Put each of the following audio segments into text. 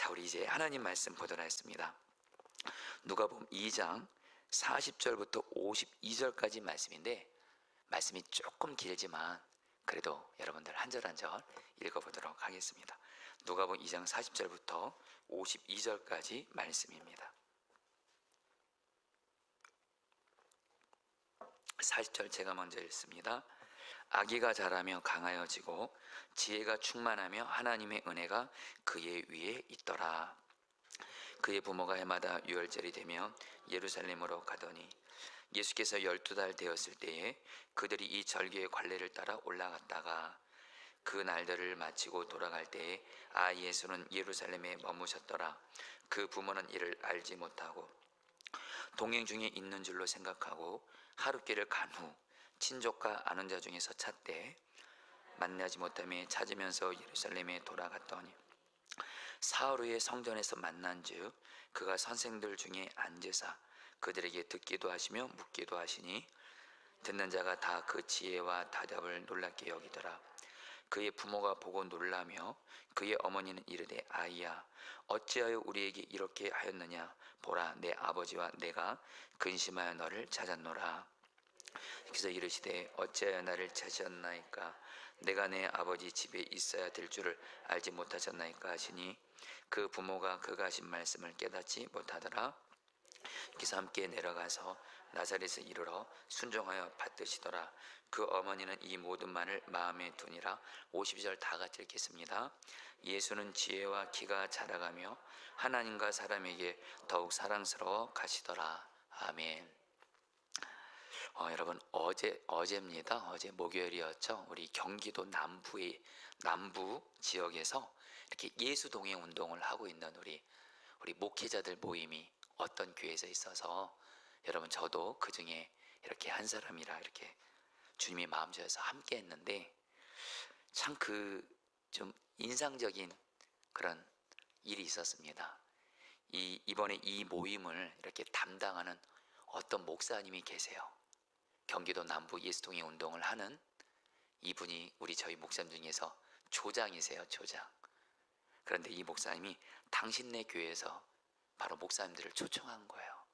자, 우리 이제 하나님 말씀 보도록 하겠습니다. 누가복음 2장 40절부터 52절까지 말씀인데, 말씀이 조금 길지만 그래도 여러분들 한 절 한 절 읽어보도록 하겠습니다. 누가복음 2장 40절부터 52절까지 말씀입니다. 40절 제가 먼저 읽습니다. 아기가 자라며 강하여지고 지혜가 충만하며 하나님의 은혜가 그의 위에 있더라. 그의 부모가 해마다 유월절이 되면 예루살렘으로 가더니 예수께서 12달 되었을 때에 그들이 이 절기의 관례를 따라 올라갔다가 그 날들을 마치고 돌아갈 때에 예수는 예루살렘에 머무셨더라. 그 부모는 이를 알지 못하고 동행 중에 있는 줄로 생각하고 하룻길을 간 후 친족과 아는 자 중에서 찾되 만나지 못하며 찾으면서 예루살렘에 돌아갔더니 사흘 후에 성전에서 만난즉 그가 선생들 중에 앉으사 그들에게 듣기도 하시며 묻기도 하시니 듣는 자가 다 그 지혜와 답답을 놀랍게 여기더라. 그의 부모가 보고 놀라며 그의 어머니는 이르되 아이야 어찌하여 우리에게 이렇게 하였느냐. 보라, 내 아버지와 내가 근심하여 너를 찾았노라. 그래서 이르시되 어찌하여 나를 찾으셨나이까. 내가 내 아버지 집에 있어야 될 줄을 알지 못하셨나이까 하시니 그 부모가 그가 하신 말씀을 깨닫지 못하더라. 그래서 함께 내려가서 나사렛에 이르러 순종하여 받드시더라. 그 어머니는 이 모든 말을 마음에 두니라. 52절 다 같이 읽겠습니다. 예수는 지혜와 키가 자라가며 하나님과 사람에게 더욱 사랑스러워 가시더라. 아멘. 여러분 어제입니다. 어제 목요일이었죠. 우리 경기도 남부 지역에서 이렇게 예수 동행 운동을 하고 있는 우리 목회자들 모임이 어떤 교회에서 있어서 여러분 저도 그 중에 이렇게 한 사람이라 이렇게 주님이 마음 주셔서 함께 했는데 참 좀 인상적인 그런 일이 있었습니다. 이번에 이 모임을 이렇게 담당하는 어떤 목사님이 계세요. 경기도 남부 예수동행 운동을 하는 이분이 저희 목사님 중에서 조장이세요. 조장. 그런데 이 목사님이 당신네 교회에서 바로 목사님들을 초청한 거예요.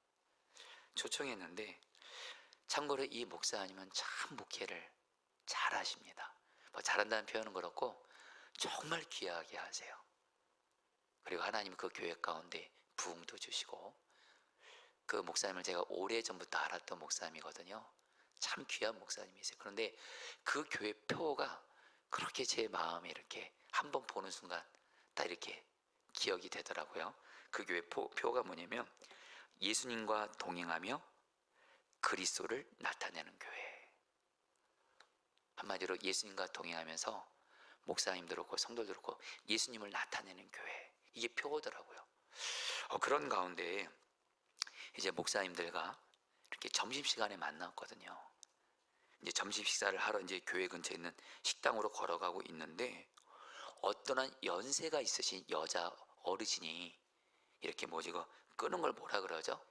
초청했는데 참고로 이 목사님은 참 목회를 잘하십니다. 잘한다는 표현은 그렇고 정말 귀하게 하세요. 그리고 하나님이 그 교회 가운데 부흥도 주시고, 그 목사님을 제가 오래전부터 알았던 목사님이거든요. 참 귀한 목사님이세요. 그런데 그 교회 표가 그렇게 제 마음에 이렇게 한번 보는 순간 다 이렇게 기억이 되더라고요. 그 교회 표가 뭐냐면 예수님과 동행하며 그리스도를 나타내는 교회. 한마디로 예수님과 동행하면서 목사님들 그렇고 성도들 그렇고 예수님을 나타내는 교회, 이게 표더라고요. 그런 가운데 이제 목사님들과 이렇게 점심시간에 만났거든요. 이제 점심 식사를 하러 이제 교회 근처에 있는 식당으로 걸어가고 있는데 어떠한 연세가 있으신 여자 어르신이 이렇게 이거 끄는 걸 뭐라 그러죠?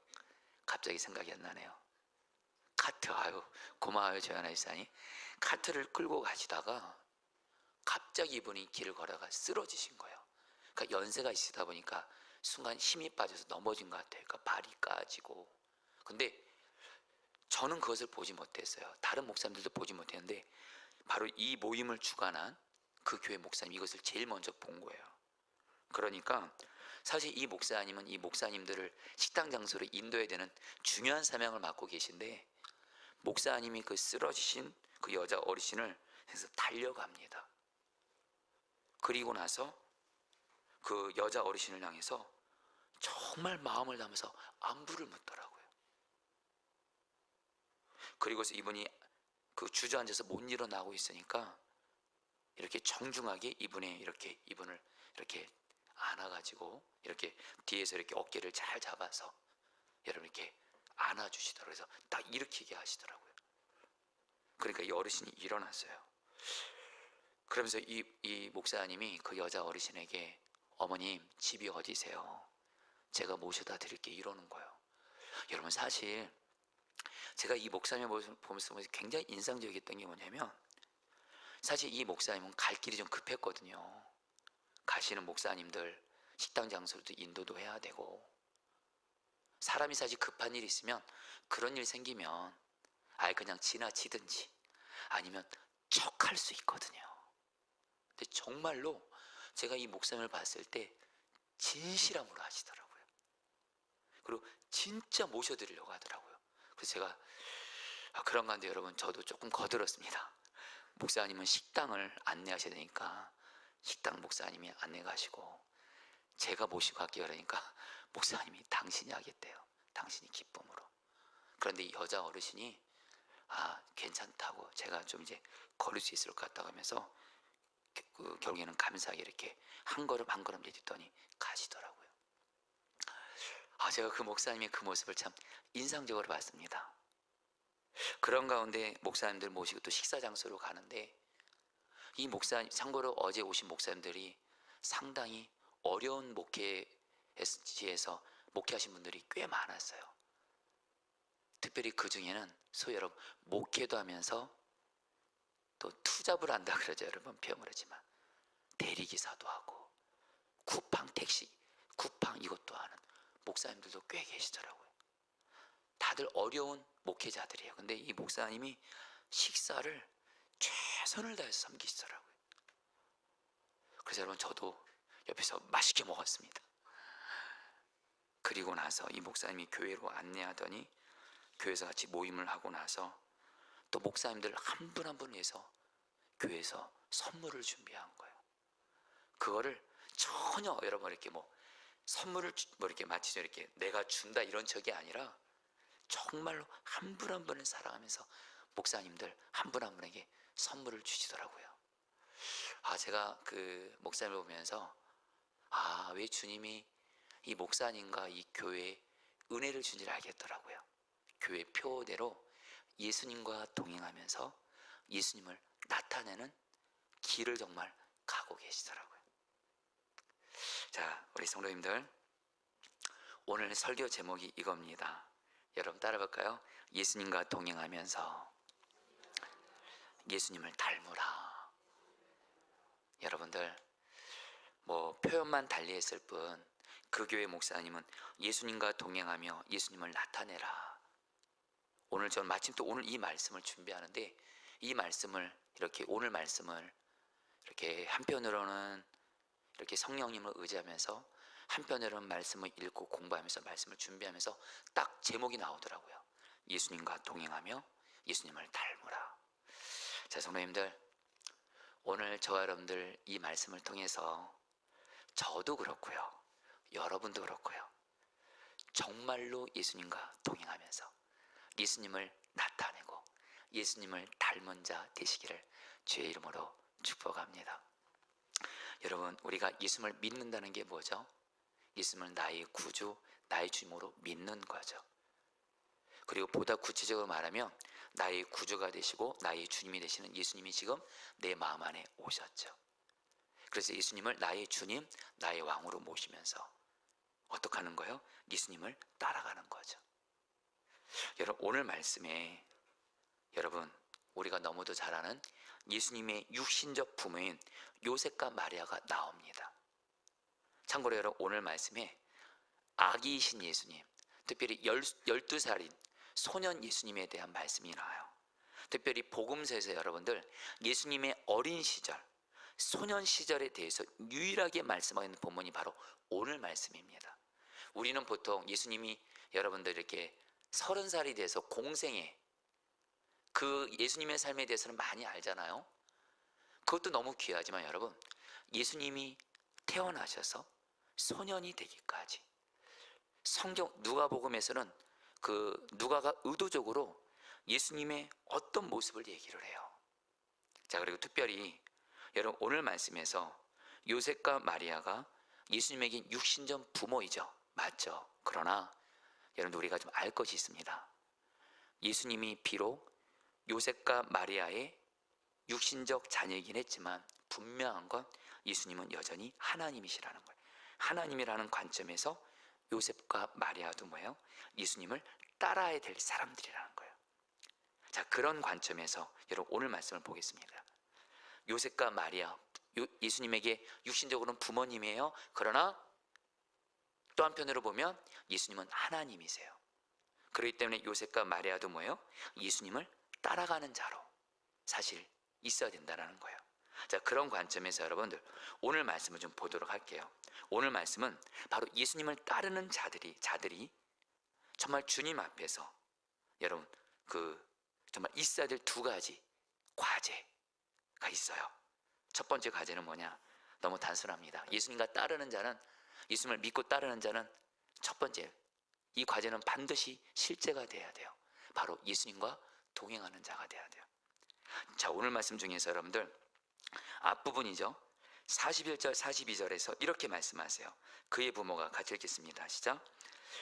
갑자기 생각이 안 나네요. 카트. 고마워요 조연아 집사님. 카트를 끌고 가시다가 갑자기 이분이 길을 걸어가 쓰러지신 거예요. 그러니까 연세가 있으다 보니까 순간 힘이 빠져서 넘어진 것 같아요. 그러니까 발이 까지고. 근데 저는 그것을 보지 못했어요. 다른 목사님들도 보지 못했는데 바로 이 모임을 주관한 그 교회 목사님 이것을 제일 먼저 본 거예요. 그러니까 사실 이 목사님은 이 목사님들을 식당 장소로 인도해야 되는 중요한 사명을 맡고 계신데 목사님이 그 쓰러지신 그 여자 어르신을 해서 달려갑니다. 그리고 나서 그 여자 어르신을 향해서 정말 마음을 담아서 안부를 묻더라고요. 그리고서 이분이 그 주저앉아서 못 일어나고 있으니까 이렇게 정중하게 이분을 이렇게 안아가지고 이렇게 뒤에서 이렇게 어깨를 잘 잡아서 여러분 이렇게 안아주시더라고요. 그래서 딱 일으키게 하시더라고요. 그러니까 이 어르신이 일어났어요. 그러면서 이 목사님이 그 여자 어르신에게 어머님 집이 어디세요? 제가 모셔다 드릴게요 이러는 거예요. 여러분 사실 제가 이 목사님을 보면서 굉장히 인상적이었던 게 뭐냐면 사실 이 목사님은 갈 길이 좀 급했거든요. 가시는 목사님들 식당 장소도 인도도 해야 되고, 사람이 사실 급한 일 있으면 그런 일 생기면 아예 그냥 지나치든지 아니면 척할 수 있거든요. 근데 정말로 제가 이 목사님을 봤을 때 진실함으로 하시더라고요. 그리고 진짜 모셔드리려고 하더라고요. 그래서 제가 그런가 한데 여러분, 저도 조금 거들었습니다. 목사님은 식당을 안내하셔야 되니까 식당 목사님이 안내 가시고, 제가 모시고 갈게요 그러니까 목사님이 당신이 하겠대요. 당신이 기쁨으로. 그런데 이 여자 어르신이 괜찮다고, 제가 좀 이제 걸을 수 있을 것 같다고 하면서 결국에는 감사하게 이렇게 한 걸음 한 걸음 내딛더니 가시더라고요. 제가 그 목사님의 그 모습을 참 인상적으로 봤습니다. 그런 가운데 목사님들 모시고 또 식사 장소로 가는데, 이 목사님, 참고로 어제 오신 목사님들이 상당히 어려운 목회지에서 목회하신 분들이 꽤 많았어요. 특별히 그 중에는 소위 여러분 목회도 하면서 또 투잡을 한다 그러죠. 여러분 표현을 하지만 대리기사도 하고 쿠팡 택시, 쿠팡 이것도 하는 목사님들도 꽤 계시더라고요. 다들 어려운 목회자들이에요. 근데 이 목사님이 식사를 최선을 다해서 섬기시더라고요. 그래서 여러분 저도 옆에서 맛있게 먹었습니다. 그리고 나서 이 목사님이 교회로 안내하더니 교회에서 같이 모임을 하고 나서 또 목사님들 한 분 한 분 위해서 교회에서 선물을 준비한 거예요. 그거를 전혀 여러분 이렇게 선물을 이렇게 마치 이렇게 내가 준다 이런 척이 아니라 정말로 한 분 한 분을 사랑하면서 목사님들 한 분 한 분에게 선물을 주시더라고요. 제가 그 목사님을 보면서 왜 주님이 이 목사님과 이 교회에 은혜를 준지를 알겠더라고요. 교회 표대로 예수님과 동행하면서 예수님을 나타내는 길을 정말 가고 계시더라고요. 자, 우리 성도님들, 오늘 설교 제목이 이겁니다. 여러분 따라볼까요? 예수님과 동행하면서 예수님을 닮으라. 여러분들 표현만 달리했을 뿐 그 교회 목사님은 예수님과 동행하며 예수님을 나타내라. 오늘 저는 마침 또 오늘 이 말씀을 준비하는데, 이 말씀을 이렇게 오늘 말씀을 이렇게 한편으로는 이렇게 성령님을 의지하면서 한편으로는 말씀을 읽고 공부하면서 말씀을 준비하면서 딱 제목이 나오더라고요. 예수님과 동행하며 예수님을 닮으라. 자, 성도님들, 오늘 저와 여러분들 이 말씀을 통해서 저도 그렇고요, 여러분도 그렇고요, 정말로 예수님과 동행하면서 예수님을 나타내고 예수님을 닮은 자 되시기를 주의 이름으로 축복합니다. 여러분, 우리가 예수님을 믿는다는 게 뭐죠? 예수님을 나의 구주, 나의 주님으로 믿는 거죠. 그리고 보다 구체적으로 말하면 나의 구주가 되시고 나의 주님이 되시는 예수님이 지금 내 마음 안에 오셨죠. 그래서 예수님을 나의 주님, 나의 왕으로 모시면서 어떻게 하는 거예요? 예수님을 따라가는 거죠. 여러분, 오늘 말씀에 여러분 우리가 너무도 잘 아는 예수님의 육신적 부모인 요셉과 마리아가 나옵니다. 참고로 여러분, 오늘 말씀에 아기이신 예수님, 특별히 12살인 소년 예수님에 대한 말씀이 나와요. 특별히 복음서에서 여러분들 예수님의 어린 시절, 소년 시절에 대해서 유일하게 말씀하는 본문이 바로 오늘 말씀입니다. 우리는 보통 예수님이 여러분들 이렇게 30살이 돼서 공생애, 그 예수님의 삶에 대해서는 많이 알잖아요. 그것도 너무 귀하지만 여러분, 예수님이 태어나셔서 소년이 되기까지 성경 누가복음에서는 그 누가가 의도적으로 예수님의 어떤 모습을 얘기를 해요. 자, 그리고 특별히 여러분 오늘 말씀에서 요셉과 마리아가 예수님에게 육신적 부모이죠. 맞죠? 그러나 여러분 우리가 좀 알 것이 있습니다. 예수님이 비록 요셉과 마리아의 육신적 자녀이긴 했지만 분명한 건 예수님은 여전히 하나님이시라는 거예요. 하나님이라는 관점에서 요셉과 마리아도 뭐예요? 예수님을 따라야 될 사람들이라는 거예요. 자, 그런 관점에서 여러분 오늘 말씀을 보겠습니다. 요셉과 마리아, 예수님에게 육신적으로는 부모님이에요. 그러나 또 한편으로 보면 예수님은 하나님이세요. 그렇기 때문에 요셉과 마리아도 뭐예요? 예수님을 따라가는 자로 사실 있어야 된다는 거예요. 자, 그런 관점에서 여러분들 오늘 말씀을 좀 보도록 할게요. 오늘 말씀은 바로 예수님을 따르는 자들이 정말 주님 앞에서 여러분 정말 있어야 될 두 가지 과제가 있어요. 첫 번째 과제는 뭐냐? 너무 단순합니다. 예수님과 따르는 자는, 예수님을 믿고 따르는 자는 첫 번째, 이 과제는 반드시 실제가 돼야 돼요. 바로 예수님과 동행하는 자가 돼야 돼요. 자, 오늘 말씀 중에서 여러분들 앞부분이죠. 41절 42절에서 이렇게 말씀하세요. 그의 부모가, 같이 읽겠습니다. 시작.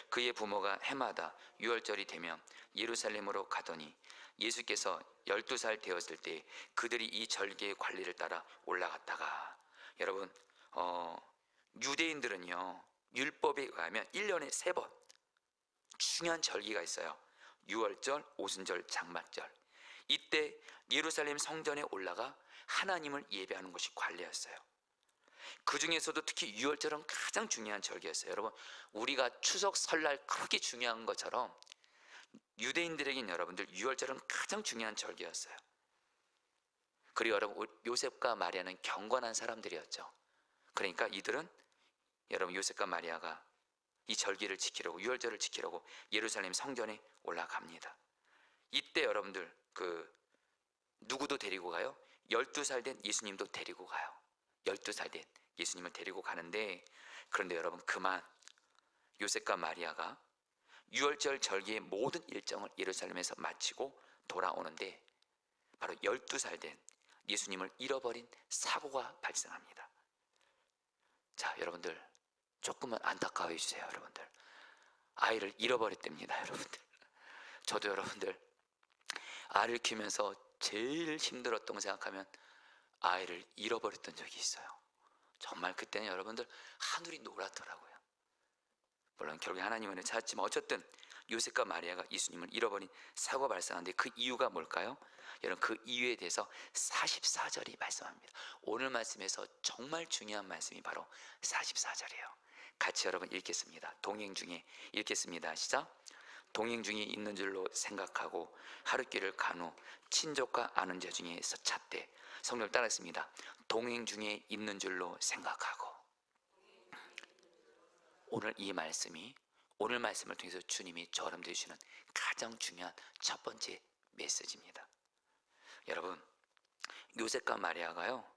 그의 부모가 해마다 유월절이 되면 예루살렘으로 가더니 예수께서 12살 되었을 때 그들이 이 절기의 관리를 따라 올라갔다가, 여러분 유대인들은요 율법에 의하면 1년에 3번 중요한 절기가 있어요. 유월절, 오순절, 장막절. 이때 예루살렘 성전에 올라가 하나님을 예배하는 것이 관례였어요. 그 중에서도 특히 유월절은 가장 중요한 절기였어요. 여러분, 우리가 추석, 설날 그렇게 중요한 것처럼 유대인들에게는 여러분들 유월절은 가장 중요한 절기였어요. 그리고 여러분, 요셉과 마리아는 경건한 사람들이었죠. 그러니까 이들은, 여러분, 요셉과 마리아가 이 절기를 지키려고, 유월절을 지키려고 예루살렘 성전에 올라갑니다. 이때 여러분들 누구도 데리고 가요? 12살 된 예수님도 데리고 가요. 12살 된 예수님을 데리고 가는데, 그런데 여러분, 그만 요셉과 마리아가 유월절 절기의 모든 일정을 예루살렘에서 마치고 돌아오는데 바로 12살 된 예수님을 잃어버린 사고가 발생합니다. 자, 여러분들 조금만 안타까워해 주세요. 여러분들, 아이를 잃어버렸답니다. 여러분들, 저도 여러분들 아이를 키우면서 제일 힘들었던 거 생각하면 아이를 잃어버렸던 적이 있어요. 정말 그때는 여러분들 하늘이 노랗더라고요. 물론 결국에 하나님 은혜 찾았지만 어쨌든 요셉과 마리아가 예수님을 잃어버린 사고가 발생하는데 그 이유가 뭘까요? 여러분, 그 이유에 대해서 44절이 말씀합니다. 오늘 말씀에서 정말 중요한 말씀이 바로 44절이에요. 같이 여러분 읽겠습니다. 동행 중에 읽겠습니다. 시작. 동행 중에 있는 줄로 생각하고 하룻길을 간 후 친족과 아는 자 중에서 찾되. 성령 따라했습니다. 동행 중에 있는 줄로 생각하고. 오늘 말씀을 통해서 주님이 저 여러분들에게 주시는 가장 중요한 첫 번째 메시지입니다. 여러분, 요셉과 마리아가요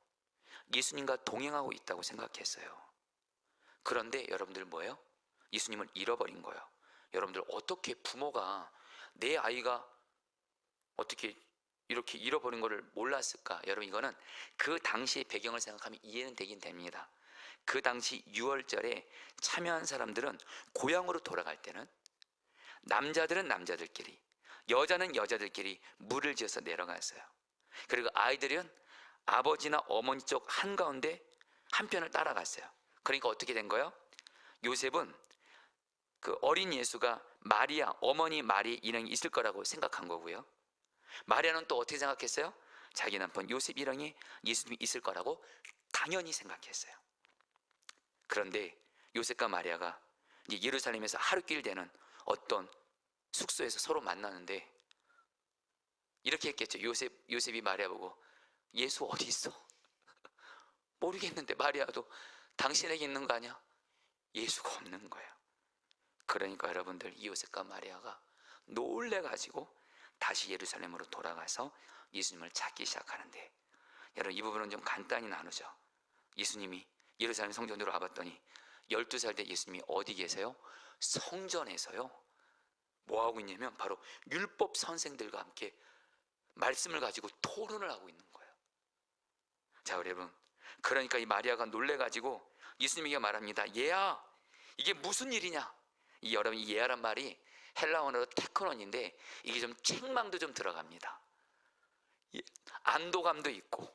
예수님과 동행하고 있다고 생각했어요. 그런데 여러분들 뭐예요? 예수님을 잃어버린 거예요. 여러분들, 어떻게 부모가 내 아이가 어떻게 이렇게 잃어버린 것을 몰랐을까? 여러분, 이거는 그 당시의 배경을 생각하면 이해는 되긴 됩니다. 그 당시 유월절에 참여한 사람들은 고향으로 돌아갈 때는 남자들은 남자들끼리, 여자는 여자들끼리 물을 지어서 내려갔어요. 그리고 아이들은 아버지나 어머니 쪽 한가운데 한편을 따라갔어요. 그러니까 어떻게 된 거예요? 요셉은 그 어린 예수가 마리아, 어머니 마리의 일행이 있을 거라고 생각한 거고요. 마리아는 또 어떻게 생각했어요? 자기 남편 요셉 일행이 예수님이 있을 거라고 당연히 생각했어요. 그런데 요셉과 마리아가 이제 예루살렘에서 하루길 되는 어떤 숙소에서 서로 만나는데 이렇게 했겠죠. 요셉이 마리아 보고 예수 어디 있어? 모르겠는데. 마리아도 당신에게 있는 거 아니야? 예수가 없는 거예요. 그러니까 여러분들, 이 요셉과 마리아가 놀래가지고 다시 예루살렘으로 돌아가서 예수님을 찾기 시작하는데, 여러분, 이 부분은 좀 간단히 나누죠. 예수님이 예루살렘 성전으로 와봤더니 12살 때 예수님이 어디 계세요? 성전에서요 뭐하고 있냐면 바로 율법 선생들과 함께 말씀을 가지고 토론을 하고 있는 거예요. 자, 여러분, 그러니까 이 마리아가 놀래가지고 예수님에게 말합니다. 얘야, 이게 무슨 일이냐? 여러분, 이 얘야란 말이 헬라어로 테크논인데 이게 좀 책망도 좀 들어갑니다. 안도감도 있고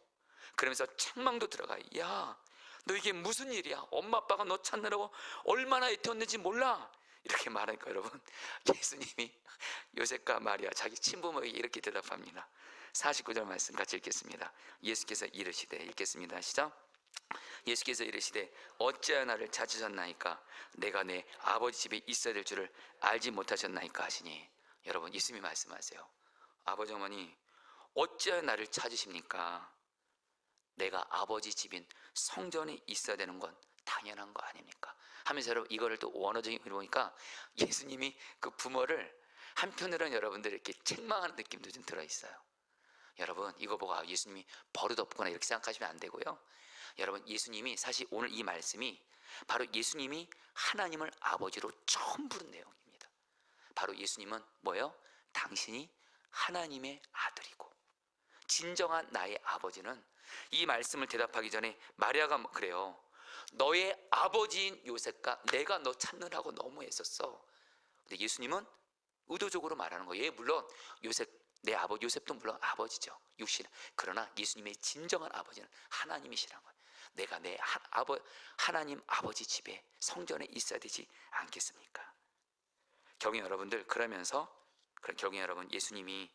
그러면서 책망도 들어가요. 야, 너 이게 무슨 일이야? 엄마 아빠가 너 찾느라고 얼마나 애태웠는지 몰라? 이렇게 말하니까 여러분, 예수님이 요셉과 마리아 자기 친부모에게 이렇게 대답합니다. 49절 말씀 같이 읽겠습니다. 예수께서 이르시되, 읽겠습니다. 시작. 예수께서 이르시되 어찌하여 나를 찾으셨나이까? 내가 내 아버지 집에 있어야 될 줄을 알지 못하셨나이까 하시니. 여러분, 예수님이 말씀하세요. 아버지 어머니, 어찌하여 나를 찾으십니까? 내가 아버지 집인 성전에 있어야 되는 건 당연한 거 아닙니까? 하면서 여러분, 이거를 또 원어적인 의미로 보니까 예수님이 그 부모를 한편으로는 여러분들 이렇게 책망하는 느낌도 좀 들어있어요. 여러분, 이거 보고 예수님이 버릇없거나 이렇게 생각하시면 안 되고요. 여러분, 예수님이 사실 오늘 이 말씀이 바로 예수님이 하나님을 아버지로 처음 부른 내용입니다. 바로 예수님은 뭐예요? 당신이 하나님의 아들이고 진정한 나의 아버지는, 이 말씀을 대답하기 전에 마리아가 그래요. 너의 아버지인 요셉과 내가 너 찾느라고 너무 애썼어. 근데 예수님은 의도적으로 말하는 거예요. 예, 물론 요셉, 내 아버지 요셉도 물론 아버지죠, 육신. 그러나 예수님의 진정한 아버지는 하나님이시라는 거예요. 내가 내 하나님 아버지 집에 성전에 있어야 되지 않겠습니까? 경외 여러분들, 그러면서 경외 여러분, 예수님이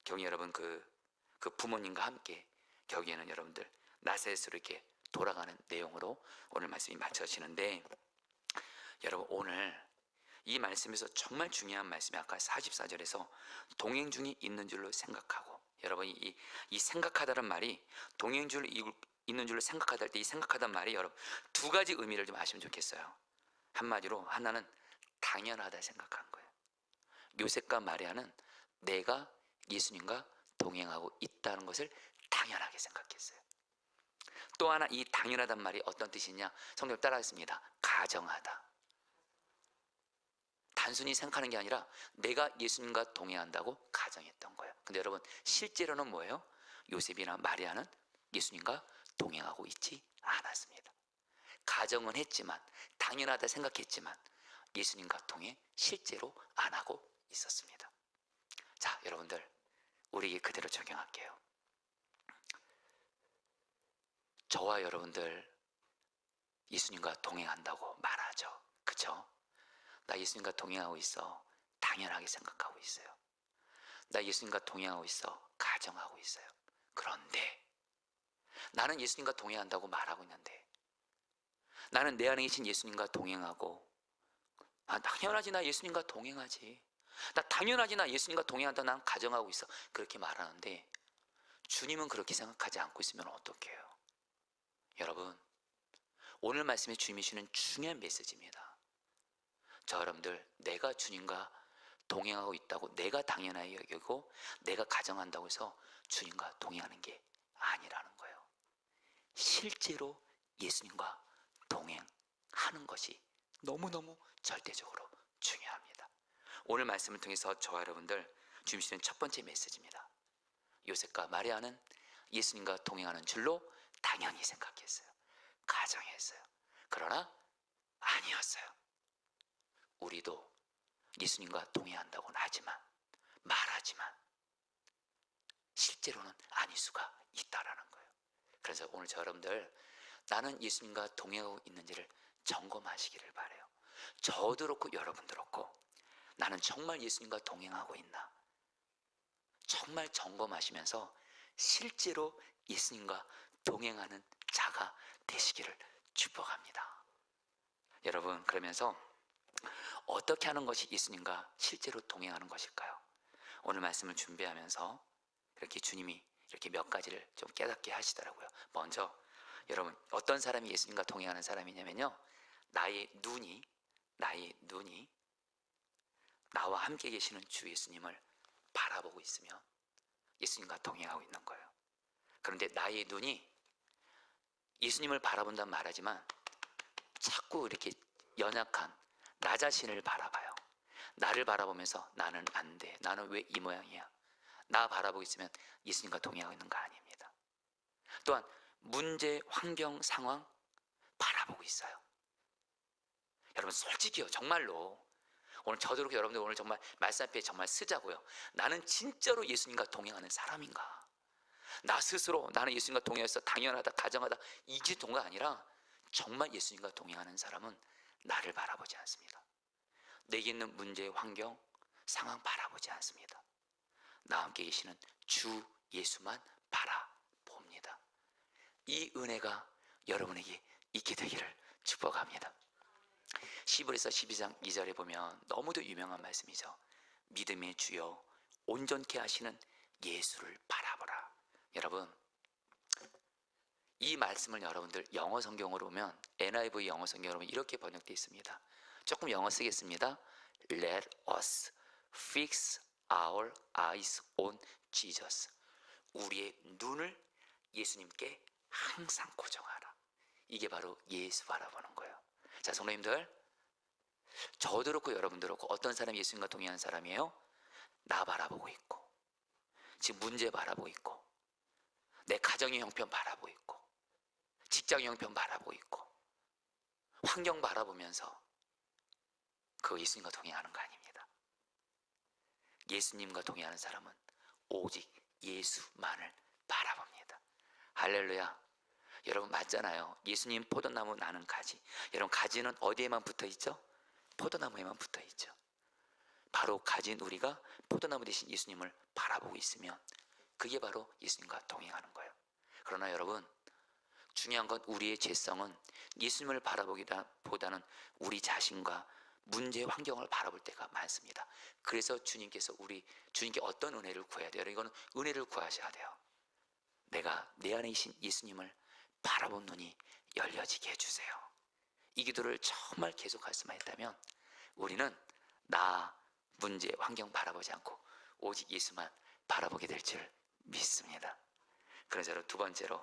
경외 여러분 그 부모님과 함께 결국에는 여러분들 나사렛으로 이렇게 돌아가는 내용으로 오늘 말씀이 맞춰지는데, 여러분 오늘 이 말씀에서 정말 중요한 말씀이 아까 44절에서 동행 중에 있는 줄로 생각하고, 여러분 이 생각하다는 말이 동행 줄 있는 줄로 생각하다 할 때 이 생각하다는 말이 여러분 두 가지 의미를 좀 아시면 좋겠어요. 한마디로 하나는 당연하다 생각한 거예요. 요셉과 마리아는 내가 예수님과 동행하고 있다는 것을 당연하게 생각했어요. 또 하나, 이 당연하단 말이 어떤 뜻이냐? 성경 따라하겠습니다. 가정하다. 단순히 생각하는 게 아니라 내가 예수님과 동행한다고 가정했던 거예요. 근데 여러분, 실제로는 뭐예요? 요셉이나 마리아는 예수님과 동행하고 있지 않았습니다. 가정은 했지만, 당연하다 생각했지만 예수님과 동행 실제로 안 하고 있었습니다. 자, 여러분들, 우리 그대로 적용할게요. 저와 여러분들 예수님과 동행한다고 말하죠. 그쵸? 나 예수님과 동행하고 있어. 당연하게 생각하고 있어요. 나 예수님과 동행하고 있어. 가정하고 있어요. 그런데 나는 예수님과 동행한다고 말하고 있는데, 나는 내 안에 계신 예수님과 동행하고, 당연하지, 나 예수님과 동행하지, 나 당연하지, 나 예수님과 동행한다, 난 가정하고 있어, 그렇게 말하는데 주님은 그렇게 생각하지 않고 있으면 어떡해요? 여러분, 오늘 말씀에 주님이 주는 중요한 메시지입니다. 저 여러분들, 내가 주님과 동행하고 있다고 내가 당연하게 여기고 내가 가정한다고 해서 주님과 동행하는 게 아니라는 거예요. 실제로 예수님과 동행하는 것이 너무너무 절대적으로 중요합니다. 오늘 말씀을 통해서 저와 여러분들 주님 주시는 첫 번째 메시지입니다. 요셉과 마리아는 예수님과 동행하는 줄로 당연히 생각했어요. 가정했어요. 그러나 아니었어요. 우리도 예수님과 동행한다고는 하지만, 말하지만 실제로는 아닐 수가 있다라는 거예요. 그래서 오늘 저 여러분들, 나는 예수님과 동행하고 있는지를 점검하시기를 바라요. 저도 그렇고 여러분도 그렇고, 나는 정말 예수님과 동행하고 있나? 정말 점검하시면서 실제로 예수님과 동행하는 자가 되시기를 축복합니다. 여러분, 그러면서 어떻게 하는 것이 예수님과 실제로 동행하는 것일까요? 오늘 말씀을 준비하면서 이렇게 주님이 이렇게 몇 가지를 좀 깨닫게 하시더라고요. 먼저, 여러분, 어떤 사람이 예수님과 동행하는 사람이냐면요, 나의 눈이 나와 함께 계시는 주 예수님을 바라보고 있으면 예수님과 동행하고 있는 거예요. 그런데 나의 눈이 예수님을 바라본다는 말하지만 자꾸 이렇게 연약한 나 자신을 바라봐요. 나를 바라보면서 나는 안 돼, 나는 왜 이 모양이야, 나 바라보고 있으면 예수님과 동행하고 있는 거 아닙니다. 또한 문제, 환경, 상황 바라보고 있어요. 여러분, 솔직히요, 정말로 오늘 저도 그렇고 여러분들 오늘 정말 말씀 앞에 정말 쓰자고요. 나는 진짜로 예수님과 동행하는 사람인가? 나 스스로 나는 예수님과 동행해서 당연하다, 가정하다, 이게 동가 아니라 정말 예수님과 동행하는 사람은 나를 바라보지 않습니다. 내게 있는 문제, 환경, 상황 바라보지 않습니다. 나와 함께 계시는 주 예수만 바라봅니다. 이 은혜가 여러분에게 있게 되기를 축복합니다. 시브리서 12장 2절에 보면 너무도 유명한 말씀이죠. 믿음의 주여 온전케 하시는 예수를 바라보라. 여러분, 이 말씀을 여러분들 영어 성경으로 보면, NIV 영어 성경으로 보면 이렇게 번역되어 있습니다. 조금 영어 쓰겠습니다. Let us fix our eyes on Jesus. 우리의 눈을 예수님께 항상 고정하라. 이게 바로 예수 바라보는 거예요. 자, 성도님들, 저도 그렇고 여러분도 그렇고 어떤 사람이 예수님과 동행하는 사람이에요? 나 바라보고 있고, 지금 문제 바라보고 있고, 내 가정의 형편 바라보고 있고, 직장의 형편 바라보고 있고, 환경 바라보면서 그 예수님과 동행하는 거 아닙니다. 예수님과 동행하는 사람은 오직 예수만을 바라봅니다. 할렐루야. 여러분 맞잖아요. 예수님 포도나무, 나는 가지. 여러분 가지는 어디에만 붙어있죠? 포도나무에만 붙어있죠. 바로 가진 우리가 포도나무 대신 예수님을 바라보고 있으면 그게 바로 예수님과 동행하는 거예요. 그러나 여러분, 중요한 건 우리의 죄성은 예수님을 바라보기보다는 우리 자신과 문제 환경을 바라볼 때가 많습니다. 그래서 주님께 어떤 은혜를 구해야 돼요? 이거는 은혜를 구하셔야 돼요. 내가 내 안에 계신 예수님을 바라본 눈이 열려지게 해주세요. 이 기도를 정말 계속할 수만 있다면 우리는 나, 문제, 환경 바라보지 않고 오직 예수만 바라보게 될 줄 믿습니다. 그래서 여러분, 두 번째로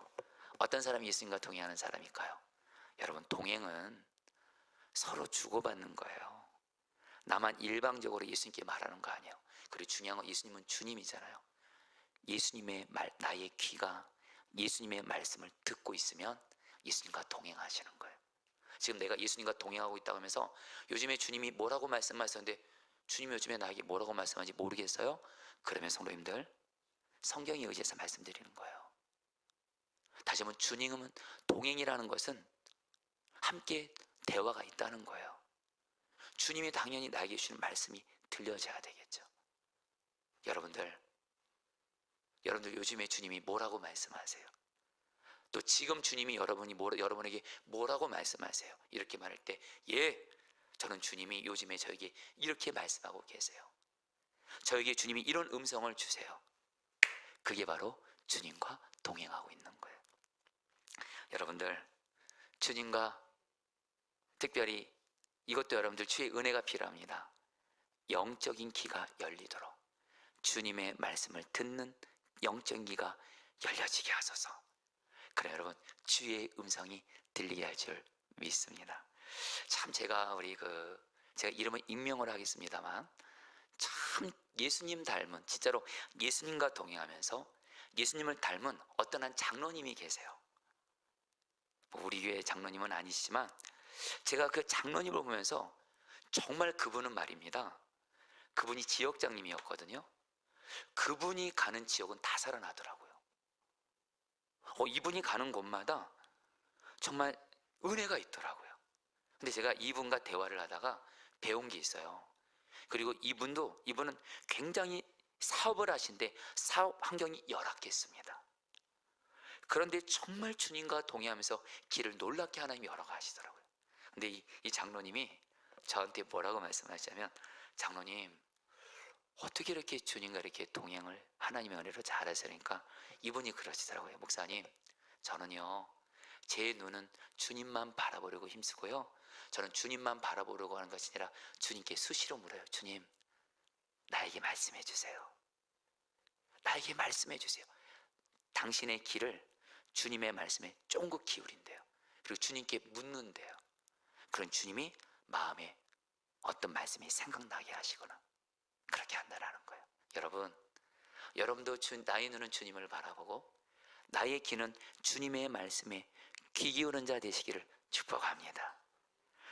어떤 사람이 예수님과 동행하는 사람일까요? 여러분, 동행은 서로 주고받는 거예요. 나만 일방적으로 예수님께 말하는 거 아니에요. 그리고 중요한 건 예수님은 주님이잖아요. 예수님의 말, 나의 귀가 예수님의 말씀을 듣고 있으면 예수님과 동행하시는 거예요. 지금 내가 예수님과 동행하고 있다고 하면서 요즘에 주님이 뭐라고 말씀하셨는데 주님이 요즘에 나에게 뭐라고 말씀하는지 모르겠어요? 그러면 성도님들, 성경에 의지해서 말씀드리는 거예요. 다시 한번, 주님은 동행이라는 것은 함께 대화가 있다는 거예요. 주님이 당연히 나에게 주시는 말씀이 들려져야 되겠죠. 여러분들 요즘에 주님이 뭐라고 말씀하세요? 또 지금 주님이 여러분에게 뭐라고 말씀하세요? 이렇게 말할 때, 예, 저는 주님이 요즘에 저에게 이렇게 말씀하고 계세요. 저에게 주님이 이런 음성을 주세요. 그게 바로 주님과 동행하고 있는 거예요. 여러분들, 주님과 특별히 이것도 여러분들 주의 은혜가 필요합니다. 영적인 귀가 열리도록 주님의 말씀을 듣는 영적인 귀가 열려지게 하소서. 그래 여러분, 주의 음성이 들리게 할 줄 믿습니다. 참 제가 이름은 익명을 하겠습니다만 참 예수님 닮은, 진짜로 예수님과 동행하면서 예수님을 닮은 어떤 한 장로님이 계세요. 우리 교회 장로님은 아니시지만 제가 그 장로님을 보면서 정말 그분은 말입니다. 그분이 지역장님이었거든요. 그분이 가는 지역은 다 살아나더라고요. 이분이 가는 곳마다 정말 은혜가 있더라고요. 근데 제가 이분과 대화를 하다가 배운 게 있어요. 그리고 이분은 굉장히 사업을 하신데 사업 환경이 열악했습니다. 그런데 정말 주님과 동행하면서 길을 놀랍게 하나님이 열어가시더라고요. 근데 이 장로님이 저한테 뭐라고 말씀하시냐면, 장로님 어떻게 이렇게 주님과 이렇게 동행을 하나님의 은혜로 잘하시니까 이분이 그러시더라고요. 목사님, 저는요 제 눈은 주님만 바라보려고 힘쓰고요, 저는 주님만 바라보려고 하는 것이 아니라 주님께 수시로 물어요. 주님, 나에게 말씀해 주세요. 나에게 말씀해 주세요. 당신의 귀를 주님의 말씀에 쫑긋 기울인대요. 그리고 주님께 묻는데요. 그런 주님이 마음에 어떤 말씀이 생각나게 하시거나 그렇게 한다는 거예요. 여러분도 나의 눈은 주님을 바라보고 나의 귀는 주님의 말씀에 귀 기울은 자 되시기를 축복합니다.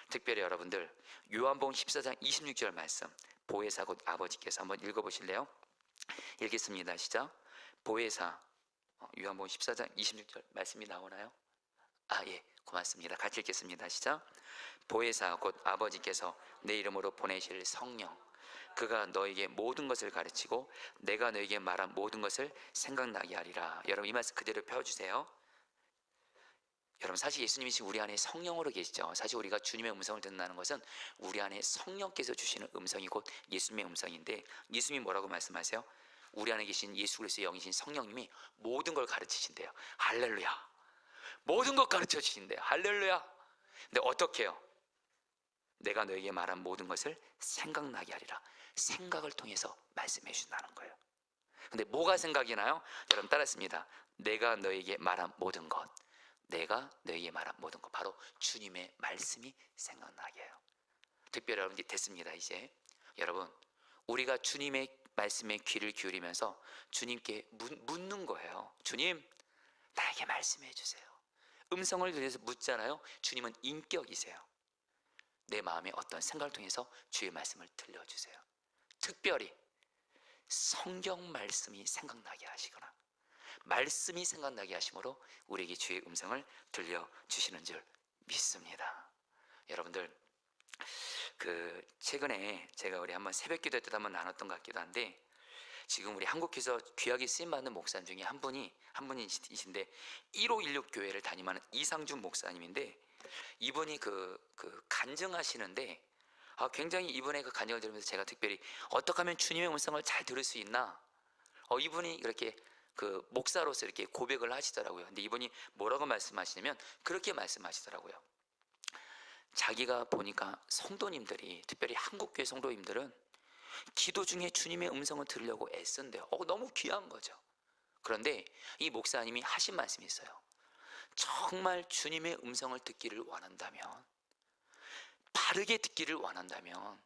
특별히 여러분들, 요한복음 14장 26절 말씀, 보혜사 곧 아버지께서 한번 읽어보실래요? 읽겠습니다. 시작. 보혜사, 요한복음 14장 26절 말씀이 나오나요? 예, 고맙습니다. 같이 읽겠습니다. 시작. 보혜사 곧 아버지께서 내 이름으로 보내실 성령, 그가 너에게 모든 것을 가르치고 내가 너에게 말한 모든 것을 생각나게 하리라. 여러분, 이 말씀 그대로 펴주세요. 여러분, 사실 예수님이 지금 우리 안에 성령으로 계시죠. 사실 우리가 주님의 음성을 듣는다는 것은 우리 안에 성령께서 주시는 음성이 곧 예수님의 음성인데, 예수님이 뭐라고 말씀하세요? 우리 안에 계신 예수 그리스도의 영이신 성령님이 모든 걸 가르치신대요. 할렐루야. 모든 것 가르쳐 주신대요. 할렐루야. 근데 어떻게 해요? 내가 너에게 말한 모든 것을 생각나게 하리라. 생각을 통해서 말씀해 준다는 거예요. 근데 뭐가 생각이 나요? 여러분 따라했습니다. 내가 너에게 말한 모든 것, 내가 너에게 말한 모든 것, 바로 주님의 말씀이 생각나게 해요. 특별히 여러분 됐습니다. 이제 여러분, 우리가 주님의 말씀에 귀를 기울이면서 주님께 묻는 거예요. 주님, 나에게 말씀해 주세요. 음성을 들여서 묻잖아요. 주님은 인격이세요. 내 마음에 어떤 생각을 통해서 주의 말씀을 들려주세요. 특별히 성경 말씀이 생각나게 하시거나 말씀이 생각나게 하심으로 우리에게 주의 음성을 들려주시는 줄 믿습니다. 여러분들, 최근에 제가 우리 한번 새벽기도 때 한번 나눴던 것 같기도 한데, 지금 우리 한국에서 귀하게 쓰임받는 목사님 중에 한 분이신데 1516 교회를 담임하는 이상준 목사님인데, 이분이 간증하시는데 굉장히 이분의 그 간증을 들으면서 제가 특별히 어떻게 하면 주님의 음성을 잘 들을 수 있나, 이분이 이렇게 목사로서 이렇게 고백을 하시더라고요. 근데 이분이 뭐라고 말씀하시냐면 그렇게 말씀하시더라고요. 자기가 보니까 성도님들이, 특별히 한국교회 성도님들은 기도 중에 주님의 음성을 들으려고 애쓴대요. 너무 귀한 거죠. 그런데 이 목사님이 하신 말씀이 있어요. 정말 주님의 음성을 듣기를 원한다면, 바르게 듣기를 원한다면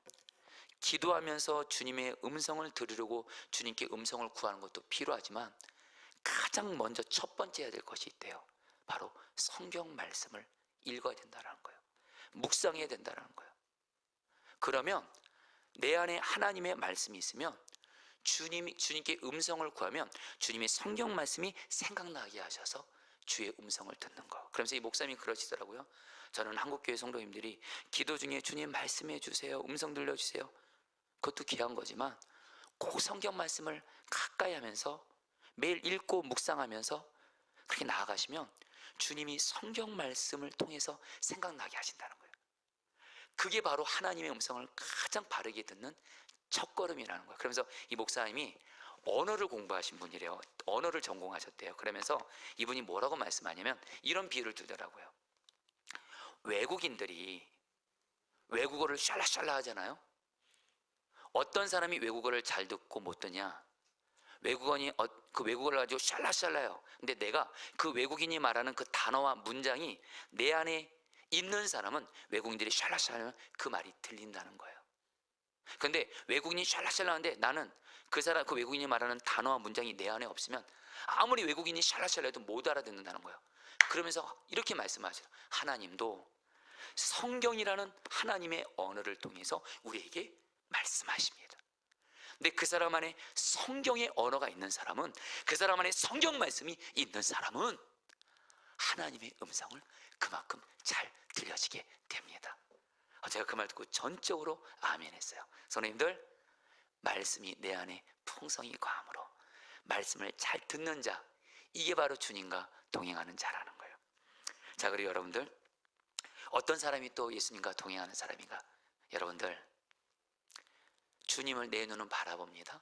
기도하면서 주님의 음성을 들으려고 주님께 음성을 구하는 것도 필요하지만 가장 먼저 첫 번째 해야 될 것이 있대요. 바로 성경 말씀을 읽어야 된다는 거예요. 묵상해야 된다는 거예요. 그러면 내 안에 하나님의 말씀이 있으면 주님께 음성을 구하면 주님의 성경 말씀이 생각나게 하셔서 주의 음성을 듣는 거. 그러면서 이 목사님이 그러시더라고요. 저는 한국교회 성도님들이 기도 중에 주님 말씀해 주세요, 음성 들려주세요, 그것도 귀한 거지만 꼭 성경 말씀을 가까이 하면서 매일 읽고 묵상하면서 그렇게 나아가시면 주님이 성경 말씀을 통해서 생각나게 하신다는 거예요. 그게 바로 하나님의 음성을 가장 바르게 듣는 첫걸음이라는 거예요. 그러면서 이 목사님이 언어를 공부하신 분이래요. 언어를 전공하셨대요. 그러면서 이분이 뭐라고 말씀하냐면 이런 비유를 두더라고요. 외국인들이 외국어를 샬라샬라 하잖아요. 어떤 사람이 외국어를 잘 듣고 못 듣냐? 외국어를 가지고 샬라샬라요. 근데 내가 그 외국인이 말하는 그 단어와 문장이 내 안에 있는 사람은 외국인들이 샬라샬라 그 말이 들린다는 거예요. 근데 외국인이 샬라샬라하는데 나는 그 외국인이 말하는 단어와 문장이 내 안에 없으면 아무리 외국인이 샬라샬라해도 못 알아듣는다는 거예요. 그러면서 이렇게 말씀하세요. 하나님도 성경이라는 하나님의 언어를 통해서 우리에게 말씀하십니다. 근데 그 사람 안에 성경의 언어가 있는 사람은, 그 사람 안에 성경 말씀이 있는 사람은 하나님의 음성을 그만큼 잘 들려지게 됩니다. 제가 그 말 듣고 전적으로 아멘 했어요. 선생님들, 말씀이 내 안에 풍성히 과함으로 말씀을 잘 듣는 자, 이게 바로 주님과 동행하는 자라는 거예요. 자, 그리고 여러분들, 어떤 사람이 또 예수님과 동행하는 사람인가? 여러분들, 주님을 내 눈은 바라봅니다.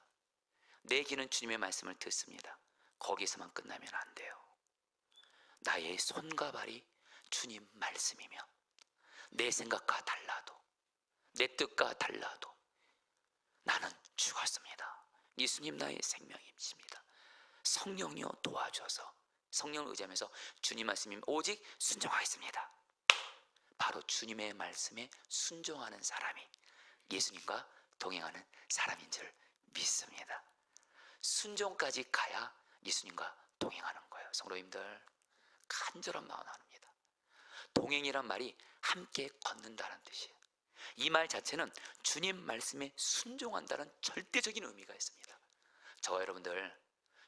내 귀는 주님의 말씀을 듣습니다. 거기서만 끝나면 안 돼요. 나의 손과 발이 주님 말씀이면 내 생각과 달라도, 내 뜻과 달라도 나는 죽었습니다. 예수님 나의 생명이십니다. 성령이여 도와줘서, 성령을 의지하면서 주님 말씀이 오직 순종하겠습니다. 바로 주님의 말씀에 순종하는 사람이 예수님과 동행하는 사람인 줄 믿습니다. 순종까지 가야 예수님과 동행하는 거예요. 성도님들, 간절한 마음 나눕니다. 동행이란 말이 함께 걷는다는 뜻이에요. 이 말 자체는 주님 말씀에 순종한다는 절대적인 의미가 있습니다. 저와 여러분들,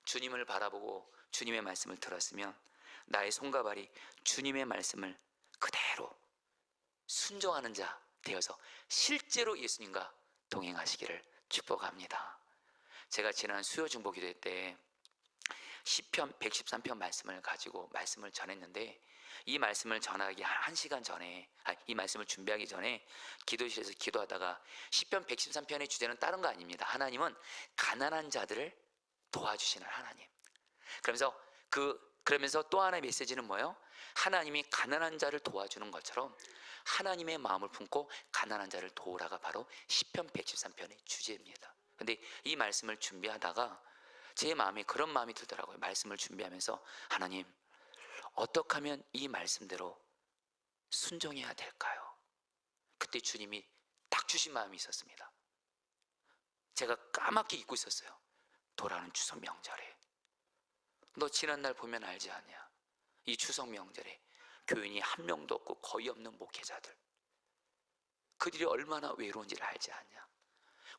주님을 바라보고 주님의 말씀을 들었으면 나의 손과 발이 주님의 말씀을 그대로 순종하는 자 되어서 실제로 예수님과 동행하시기를 축복합니다. 제가 지난 수요 중보 기도 때 시편 113편 말씀을 가지고 말씀을 전했는데, 이 말씀을 전하기 1시간 전에, 이 말씀을 준비하기 전에 기도실에서 기도하다가 시편 113편의 주제는 다른 거 아닙니다. 하나님은 가난한 자들을 도와주시는 하나님. 그러면서 또 하나의 메시지는 뭐예요? 하나님이 가난한 자를 도와주는 것처럼 하나님의 마음을 품고 가난한 자를 도우라가 바로 시편 113편의 주제입니다. 근데 이 말씀을 준비하다가 제 마음에 그런 마음이 들더라고요. 말씀을 준비하면서 하나님, 어떻게 하면 이 말씀대로 순종해야 될까요? 그때 주님이 딱 주신 마음이 있었습니다. 제가 까맣게 잊고 있었어요. 돌아오는 추석 명절에 너 지난날 보면 알지 않냐? 이 추석 명절에 교인이 한 명도 없고 거의 없는 목회자들, 그들이 얼마나 외로운지를 알지 않냐?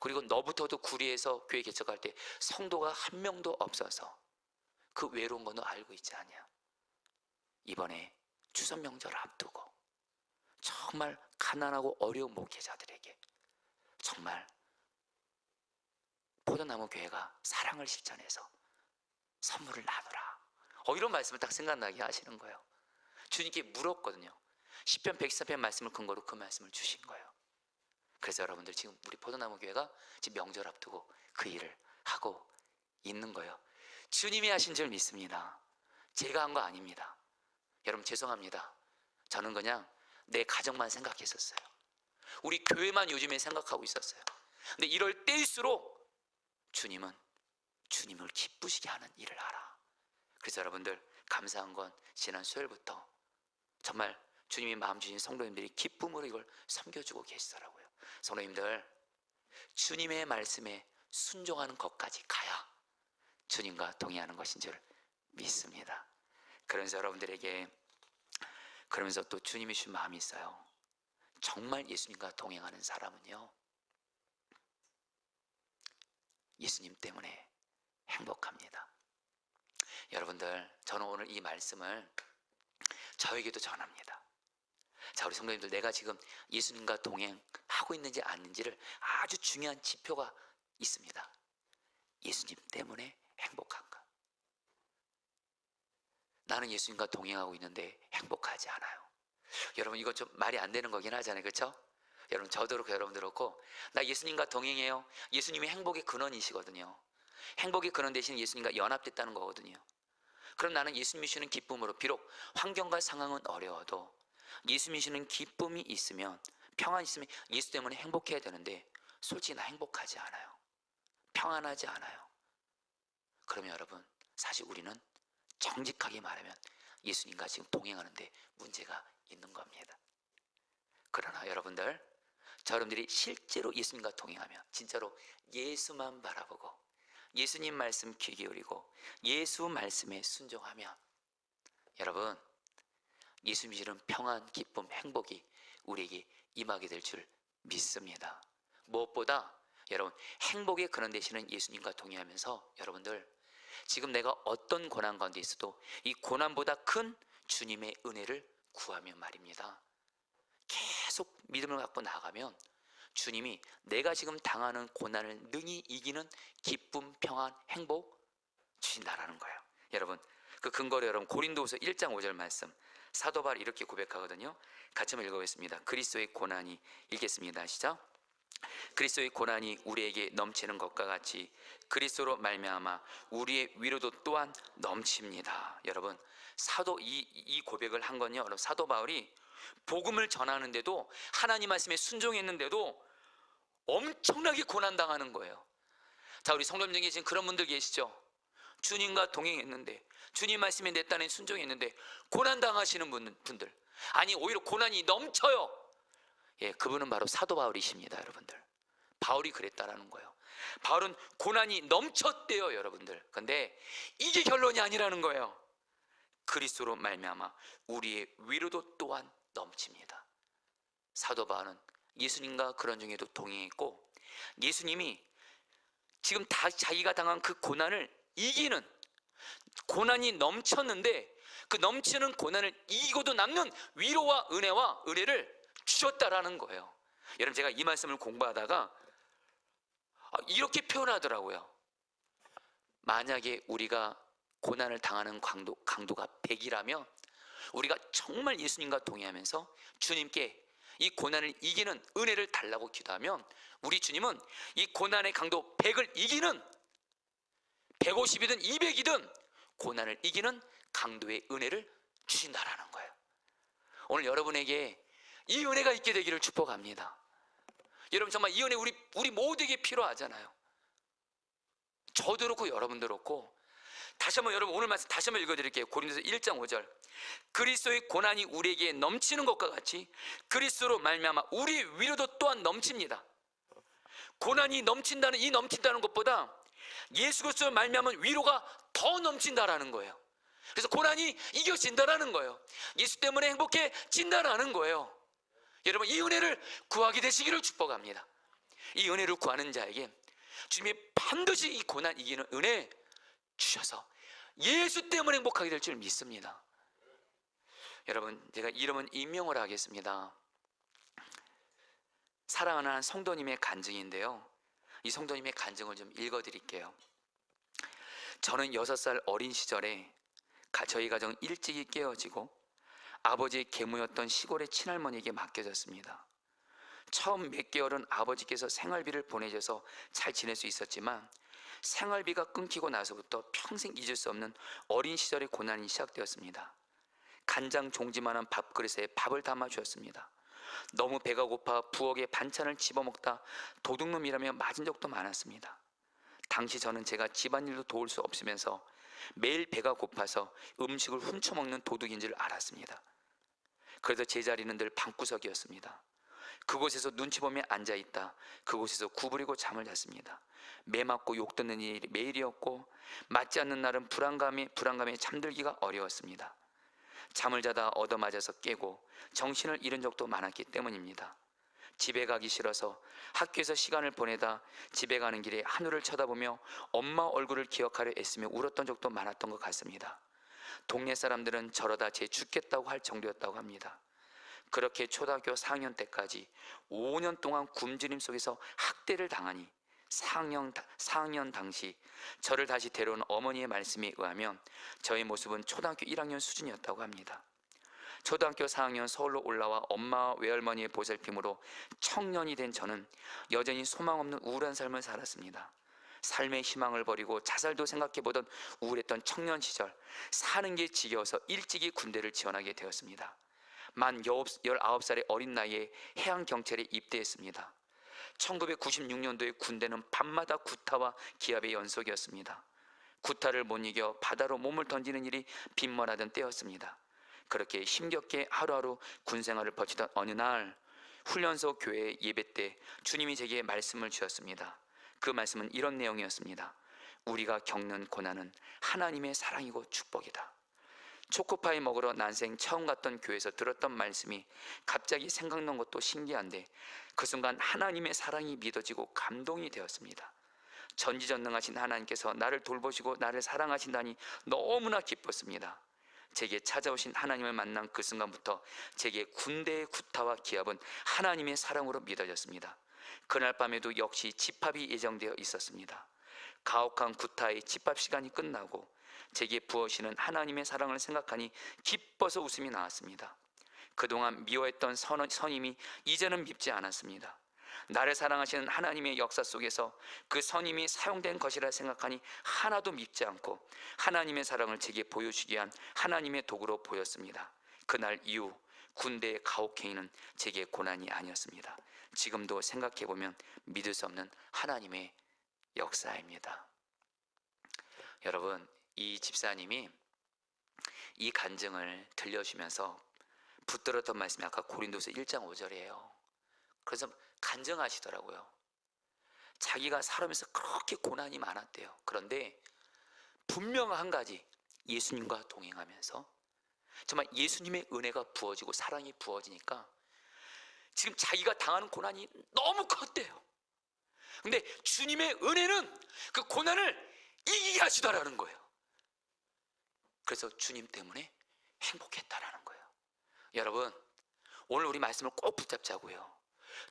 그리고 너부터도 구리에서 교회 개척할 때 성도가 한 명도 없어서 그 외로운 거 너 알고 있지 않냐? 이번에 추석 명절을 앞두고 정말 가난하고 어려운 목회자들에게 정말 포도나무 교회가 사랑을 실천해서 선물을 나누라, 이런 말씀을 딱 생각나게 하시는 거예요. 주님께 물었거든요. 시편 114편 말씀을 근거로 그 말씀을 주신 거예요. 그래서 여러분들, 지금 우리 포도나무 교회가 지금 명절 앞두고 그 일을 하고 있는 거예요. 주님이 하신 줄 믿습니다. 제가 한 거 아닙니다. 여러분 죄송합니다. 저는 그냥 내 가정만 생각했었어요. 우리 교회만 요즘에 생각하고 있었어요. 근데 이럴 때일수록 주님은 주님을 기쁘시게 하는 일을 하라. 그래서 여러분들 감사한 건 지난 수요일부터 정말 주님이 마음 주신 성도님들이 기쁨으로 이걸 섬겨주고 계시더라고요. 성도님들, 주님의 말씀에 순종하는 것까지 가야 주님과 동의하는 것인 줄 믿습니다. 그러면서 여러분들에게, 그러면서 또 주님이 주신 마음이 있어요. 정말 예수님과 동행하는 사람은요, 예수님 때문에 행복합니다. 여러분들, 저는 오늘 이 말씀을 저에게도 전합니다. 자, 우리 성도님들, 내가 지금 예수님과 동행하고 있는지 아닌지를 아주 중요한 지표가 있습니다. 예수님 때문에 행복한가? 나는 예수님과 동행하고 있는데 행복하지 않아요. 여러분, 이거 좀 말이 안 되는 거긴 하잖아요, 그렇죠? 여러분, 저도 그렇고 여러분도 그렇고, 나 예수님과 동행해요. 예수님이 행복의 근원이시거든요. 행복의 근원 대신 예수님과 연합됐다는 거거든요. 그럼 나는 예수님이 주시는 기쁨으로, 비록 환경과 상황은 어려워도 예수님이 주시는 기쁨이 있으면, 평안이 있으면 예수 때문에 행복해야 되는데, 솔직히 나 행복하지 않아요. 평안하지 않아요. 그러면 여러분, 사실 우리는 정직하게 말하면 예수님과 지금 동행하는데 문제가 있는 겁니다. 그러나 여러분들, 여러분들이 실제로 예수님과 동행하면, 진짜로 예수만 바라보고 예수님 말씀 귀 기울이고 예수 말씀에 순종하면, 여러분, 예수님이 주는 평안, 기쁨, 행복이 우리에게 임하게 될 줄 믿습니다. 무엇보다 여러분, 행복의 근원 되시는 예수님과 동행하면서 여러분들, 지금 내가 어떤 고난 가운데 있어도 이 고난보다 큰 주님의 은혜를 구하면 말입니다, 계속 믿음을 갖고 나가면 주님이 내가 지금 당하는 고난을 능히 이기는 기쁨, 평안, 행복 주신다라는 거예요. 여러분, 그 근거로 여러분 고린도후서 1장 5절 말씀, 사도 바울이 이렇게 고백하거든요. 같이 한번 읽어보겠습니다. 그리스도의 고난이, 읽겠습니다. 시작. 그리스도의 고난이 우리에게 넘치는 것과 같이 그리스도로 말미암아 우리의 위로도 또한 넘칩니다. 여러분, 이 고백을 한 건요, 여러분, 사도 바울이 복음을 전하는데도, 하나님 말씀에 순종했는데도 엄청나게 고난당하는 거예요. 자, 우리 성도님 중에 지금 그런 분들 계시죠? 주님과 동행했는데, 주님 말씀에 내 딴에 순종했는데 고난당하시는 분들, 아니 오히려 고난이 넘쳐요. 예, 그분은 바로 사도 바울이십니다. 여러분들, 바울이 그랬다라는 거예요. 바울은 고난이 넘쳤대요, 여러분들. 근데 이게 결론이 아니라는 거예요. 그리스도로 말미암아 우리의 위로도 또한 넘칩니다. 사도 바울은 예수님과 그런 중에도 동행했고, 예수님이 지금 다 자기가 당한 그 고난을 이기는, 고난이 넘쳤는데 그 넘치는 고난을 이기고도 남는 위로와 은혜를 주셨다라는 거예요. 여러분, 제가 이 말씀을 공부하다가 이렇게 표현하더라고요. 만약에 우리가 고난을 당하는 강도가 100이라면 우리가 정말 예수님과 동행하면서 주님께 이 고난을 이기는 은혜를 달라고 기도하면 우리 주님은 이 고난의 강도 100을 이기는, 150이든 200이든 고난을 이기는 강도의 은혜를 주신다라는 거예요. 오늘 여러분에게 이 은혜가 있게 되기를 축복합니다. 여러분, 정말 이 은혜 우리 모두에게 필요하잖아요. 저도 그렇고 여러분도 그렇고. 다시 한번 여러분, 오늘 말씀 다시 한번 읽어드릴게요. 고린도서 1장 5절. 그리스도의 고난이 우리에게 넘치는 것과 같이 그리스도로 말미암아 우리의 위로도 또한 넘칩니다. 고난이 넘친다는, 이 넘친다는 것보다 예수 그리스도로 말미암은 위로가 더 넘친다라는 거예요. 그래서 고난이 이겨진다라는 거예요. 예수 때문에 행복해진다라는 거예요. 여러분, 이 은혜를 구하게 되시기를 축복합니다. 이 은혜를 구하는 자에게 주님이 반드시 이 고난 이기는 은혜 주셔서 예수 때문에 행복하게 될 줄 믿습니다. 여러분, 제가 이름은 임명을 하겠습니다. 사랑하는 한 성도님의 간증인데요, 이 성도님의 간증을 좀 읽어드릴게요. 저는 6살 어린 시절에 저희 가정 일찍이 깨어지고 아버지의 계무였던 시골의 친할머니에게 맡겨졌습니다. 처음 몇 개월은 아버지께서 생활비를 보내줘서 잘 지낼 수 있었지만 생활비가 끊기고 나서부터 평생 잊을 수 없는 어린 시절의 고난이 시작되었습니다. 간장 종지만한 밥그릇에 밥을 담아 주었습니다. 너무 배가 고파 부엌에 반찬을 집어먹다 도둑놈이라며 맞은 적도 많았습니다. 당시 저는 제가 집안일도 도울 수 없으면서 매일 배가 고파서 음식을 훔쳐먹는 도둑인 줄 알았습니다. 그래서 제 자리는 늘 방구석이었습니다. 그곳에서 눈치 보며 앉아있다 그곳에서 구부리고 잠을 잤습니다. 매 맞고 욕 듣는 일이 매일이었고 맞지 않는 날은 불안감에 잠들기가 어려웠습니다. 잠을 자다 얻어맞아서 깨고 정신을 잃은 적도 많았기 때문입니다. 집에 가기 싫어서 학교에서 시간을 보내다 집에 가는 길에 하늘을 쳐다보며 엄마 얼굴을 기억하려 애쓰며 울었던 적도 많았던 것 같습니다. 동네 사람들은 저러다 쟤 죽겠다고 할 정도였다고 합니다. 그렇게 초등학교 4학년 때까지 5년 동안 굶주림 속에서 학대를 당하니 4학년 당시 저를 다시 데려온 어머니의 말씀에 의하면 저의 모습은 초등학교 1학년 수준이었다고 합니다. 초등학교 4학년 서울로 올라와 엄마와 외할머니의 보살핌으로 청년이 된 저는 여전히 소망 없는 우울한 삶을 살았습니다. 삶의 희망을 버리고 자살도 생각해보던 우울했던 청년 시절, 사는 게 지겨워서 일찍이 군대를 지원하게 되었습니다. 만 19살의 어린 나이에 해양경찰에 입대했습니다. 1996년도에 군대는 밤마다 구타와 기압의 연속이었습니다. 구타를 못 이겨 바다로 몸을 던지는 일이 빈번하던 때였습니다. 그렇게 힘겹게 하루하루 군생활을 버티던 어느 날 훈련소 교회 예배 때 주님이 제게 말씀을 주셨습니다. 그 말씀은 이런 내용이었습니다. 우리가 겪는 고난은 하나님의 사랑이고 축복이다. 초코파이 먹으러 난생 처음 갔던 교회에서 들었던 말씀이 갑자기 생각난 것도 신기한데 그 순간 하나님의 사랑이 믿어지고 감동이 되었습니다. 전지전능하신 하나님께서 나를 돌보시고 나를 사랑하신다니 너무나 기뻤습니다. 제게 찾아오신 하나님을 만난 그 순간부터 제게 군대의 구타와 기압은 하나님의 사랑으로 믿어졌습니다. 그날 밤에도 역시 집합이 예정되어 있었습니다. 가혹한 구타의 집합 시간이 끝나고 제게 부어시는 하나님의 사랑을 생각하니 기뻐서 웃음이 나왔습니다. 그동안 미워했던 선임이 이제는 밉지 않았습니다. 나를 사랑하시는 하나님의 역사 속에서 그 선임이 사용된 것이라 생각하니 하나도 밉지 않고 하나님의 사랑을 제게 보여주기 위한 하나님의 도구로 보였습니다. 그날 이후 군대의 가혹행위는 제게 고난이 아니었습니다. 지금도 생각해보면 믿을 수 없는 하나님의 역사입니다. 여러분, 이 집사님이 이 간증을 들려주면서 붙들었던 말씀이 아까 고린도서 1장 5절이에요. 그래서 간증하시더라고요. 자기가 살아오면서 그렇게 고난이 많았대요. 그런데 분명 한 가지, 예수님과 동행하면서 정말 예수님의 은혜가 부어지고 사랑이 부어지니까 지금 자기가 당하는 고난이 너무 컸대요. 근데 주님의 은혜는 그 고난을 이기게 하시더라는 거예요. 그래서 주님 때문에 행복했다라는 거예요. 여러분, 오늘 우리 말씀을 꼭 붙잡자고요.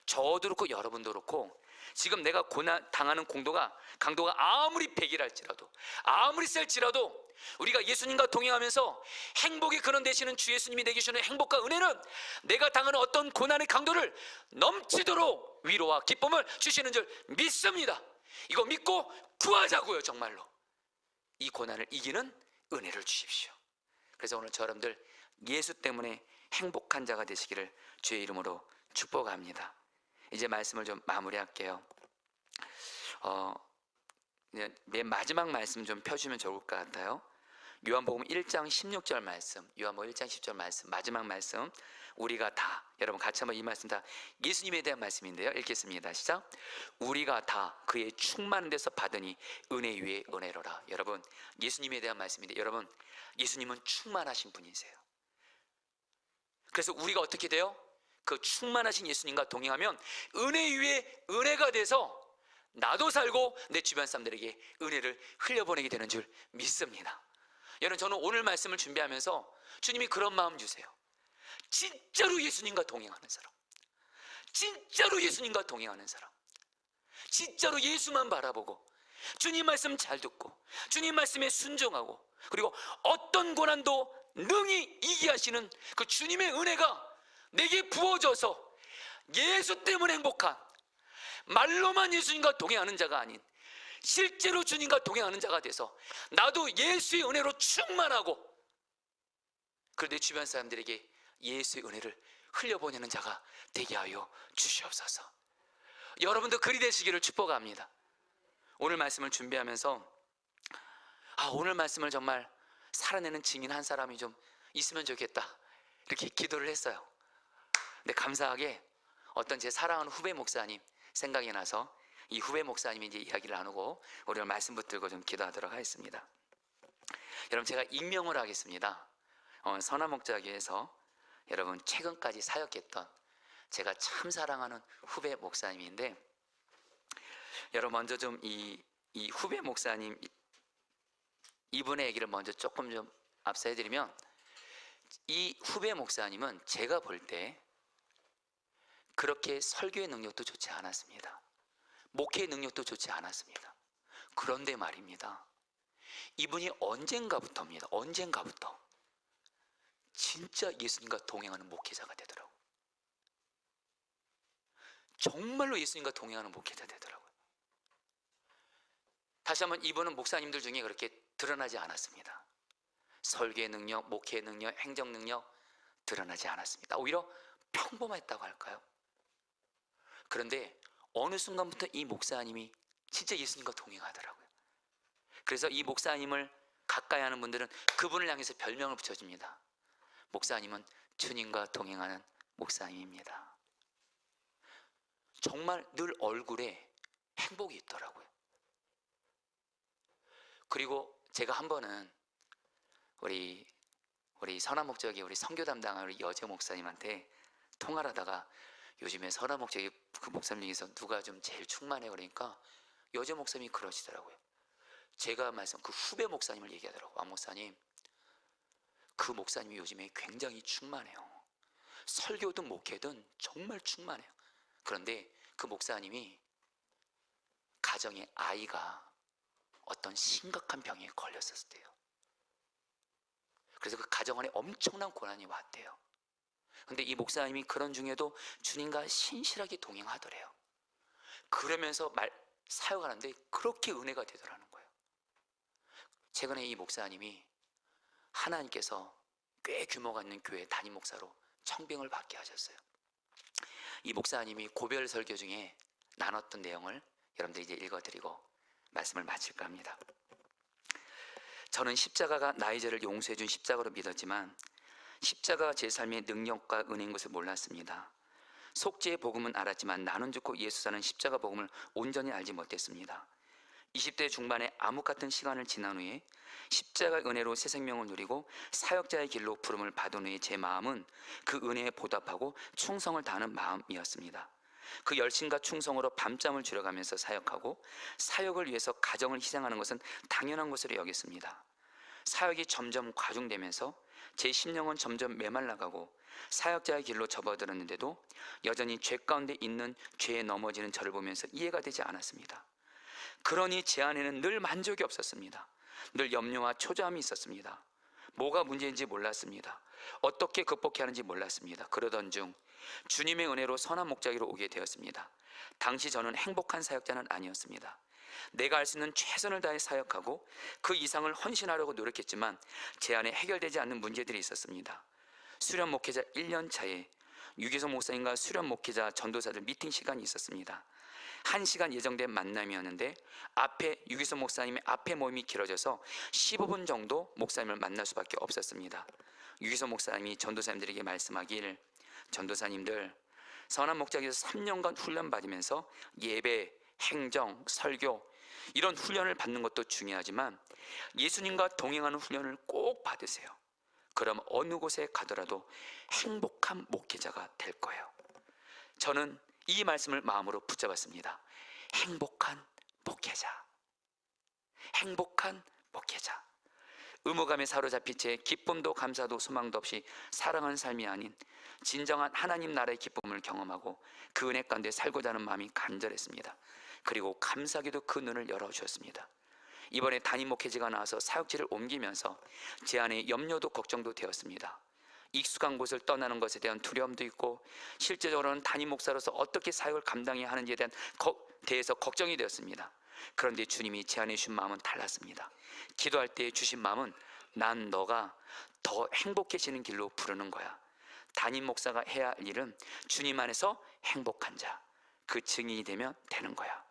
저도 그렇고 여러분도 그렇고 지금 내가 당하는 강도가 아무리 100이랄지라도 아무리 셀지라도 우리가 예수님과 동행하면서 행복의 근원 되시는 주 예수님이 내게 주시는 행복과 은혜는 내가 당하는 어떤 고난의 강도를 넘치도록 위로와 기쁨을 주시는 줄 믿습니다. 이거 믿고 구하자고요. 정말로 이 고난을 이기는 은혜를 주십시오. 그래서 오늘 저 여러분들 예수 때문에 행복한 자가 되시기를 주의 이름으로 축복합니다. 이제 말씀을 좀 마무리할게요. 맨 마지막 말씀 좀 펴주면 좋을 것 같아요. 요한복음 1장 16절 말씀, 요한복음 1장 10절 말씀, 마지막 말씀, 우리가 다, 여러분 같이 한번 이 말씀 다 예수님에 대한 말씀인데요. 읽겠습니다. 시작. 우리가 다 그의 충만한 데서 받으니 은혜 위에 은혜로라. 여러분 예수님에 대한 말씀인데, 여러분 예수님은 충만하신 분이세요. 그래서 우리가 어떻게 돼요? 그 충만하신 예수님과 동행하면 은혜 위에 은혜가 돼서 나도 살고 내 주변 사람들에게 은혜를 흘려보내게 되는 줄 믿습니다. 여러분 저는 오늘 말씀을 준비하면서 주님이 그런 마음 주세요. 진짜로 예수님과 동행하는 사람, 진짜로 예수님과 동행하는 사람, 진짜로 예수만 바라보고 주님 말씀 잘 듣고 주님 말씀에 순종하고 그리고 어떤 고난도 능히 이기게 하시는 그 주님의 은혜가 내게 부어져서 예수 때문에 행복한, 말로만 예수님과 동행하는 자가 아닌 실제로 주님과 동행하는 자가 돼서 나도 예수의 은혜로 충만하고 그리고 내 주변 사람들에게 예수의 은혜를 흘려보내는 자가 되게 하여 주시옵소서. 여러분도 그리 되시기를 축복합니다. 오늘 말씀을 준비하면서 오늘 말씀을 정말 살아내는 증인 한 사람이 좀 있으면 좋겠다 이렇게 기도를 했어요. 근데 감사하게 어떤 제 사랑하는 후배 목사님 생각이 나서 이 후배 목사님이 이제 이야기를 나누고 우리 말씀 붙들고 좀 기도하도록 하겠습니다. 여러분 제가 익명을 하겠습니다. 선화목자교에서 여러분 최근까지 사역했던 제가 참 사랑하는 후배 목사님인데, 여러분 먼저 좀 이 후배 목사님 이분의 얘기를 먼저 조금 좀 앞서 해드리면, 이 후배 목사님은 제가 볼 때 그렇게 설교의 능력도 좋지 않았습니다. 목회의 능력도 좋지 않았습니다. 그런데 말입니다, 이분이 언젠가부터 진짜 예수님과 동행하는 목회자가 되더라고요. 정말로 예수님과 동행하는 목회자 되더라고요. 다시 한번 이분은 목사님들 중에 그렇게 드러나지 않았습니다. 설교의 능력, 목회의 능력, 행정 능력 드러나지 않았습니다. 오히려 평범했다고 할까요? 그런데 어느 순간부터 이 목사님이 진짜 예수님과 동행하더라고요. 그래서 이 목사님을 가까이 하는 분들은 그분을 향해서 별명을 붙여줍니다. 목사님은 주님과 동행하는 목사님입니다. 정말 늘 얼굴에 행복이 있더라고요. 그리고 제가 한 번은 우리 선화목적의 우리 선교 담당하는 우리 여재 목사님한테 통화를 하다가 요즘에 선화목적의 그 목사님 중에서 누가 좀 제일 충만해, 그러니까 여재 목사님이 그러시더라고요. 제가 그 후배 목사님을 얘기하더라고요. 왕 목사님, 그 목사님이 요즘에 굉장히 충만해요. 설교든 목회든 정말 충만해요. 그런데 그 목사님이 가정에 아이가 어떤 심각한 병에 걸렸었을 때요. 그래서 그 가정 안에 엄청난 고난이 왔대요. 근데 이 목사님이 그런 중에도 주님과 신실하게 동행하더래요. 그러면서 사역하는데 그렇게 은혜가 되더라는 거예요. 최근에 이 목사님이 하나님께서 꽤 규모가 있는 교회 담임 목사로 청빙을 받게 하셨어요. 이 목사님이 고별 설교 중에 나눴던 내용을 여러분들 이제 읽어드리고 말씀을 마칠까 합니다. 저는 십자가가 나의 죄를 용서해 준 십자가로 믿었지만 십자가가 제 삶의 능력과 은혜인 것을 몰랐습니다. 속죄의 복음은 알았지만 나눈 죽고 예수 사는 십자가 복음을 온전히 알지 못했습니다. 20대 중반에 암흑 같은 시간을 지난 후에 십자가의 은혜로 새 생명을 누리고 사역자의 길로 부름을 받은 후에 제 마음은 그 은혜에 보답하고 충성을 다하는 마음이었습니다. 그 열심과 충성으로 밤잠을 줄여가면서 사역하고 사역을 위해서 가정을 희생하는 것은 당연한 것으로 여겼습니다. 사역이 점점 과중되면서 제 심령은 점점 메말라가고 사역자의 길로 접어들었는데도 여전히 죄 가운데 있는 죄에 넘어지는 저를 보면서 이해가 되지 않았습니다. 그러니 제 안에는 늘 만족이 없었습니다. 늘 염려와 초조함이 있었습니다. 뭐가 문제인지 몰랐습니다. 어떻게 극복해야 하는지 몰랐습니다. 그러던 중 주님의 은혜로 선한 목자기로 오게 되었습니다. 당시 저는 행복한 사역자는 아니었습니다. 내가 할 수 있는 최선을 다해 사역하고 그 이상을 헌신하려고 노력했지만 제 안에 해결되지 않는 문제들이 있었습니다. 수련 목회자 1년 차에 유기성 목사님과 수련 목회자 전도사들 미팅 시간이 있었습니다. 1시간 예정된 만남이었는데 유기성 목사님의 앞에 모임이 길어져서 15분 정도 목사님을 만날 수밖에 없었습니다. 유기성 목사님이 전도사님들에게 말씀하길, 전도사님들, 선한 목자기에서 3년간 훈련 받으면서 예배, 행정, 설교 이런 훈련을 받는 것도 중요하지만 예수님과 동행하는 훈련을 꼭 받으세요. 그럼 어느 곳에 가더라도 행복한 목회자가 될 거예요. 저는 이 말씀을 마음으로 붙잡았습니다. 행복한 목회자. 행복한 목회자. 의무감에 사로잡힌 채 기쁨도 감사도 소망도 없이 사랑하는 삶이 아닌 진정한 하나님 나라의 기쁨을 경험하고 그 은혜 가운데 살고자 하는 마음이 간절했습니다. 그리고 감사하게도 그 눈을 열어주었습니다. 이번에 담임 목회자가 나와서 사역지를 옮기면서 제 안에 염려도 걱정도 되었습니다. 익숙한 곳을 떠나는 것에 대한 두려움도 있고 실제적으로는 담임 목사로서 어떻게 사역을 감당해야 하는지에 대해서 걱정이 되었습니다. 그런데 주님이 제 안에 주신 마음은 달랐습니다. 기도할 때 주신 마음은 난 너가 더 행복해지는 길로 부르는 거야. 담임 목사가 해야 할 일은 주님 안에서 행복한 자, 그 증인이 되면 되는 거야.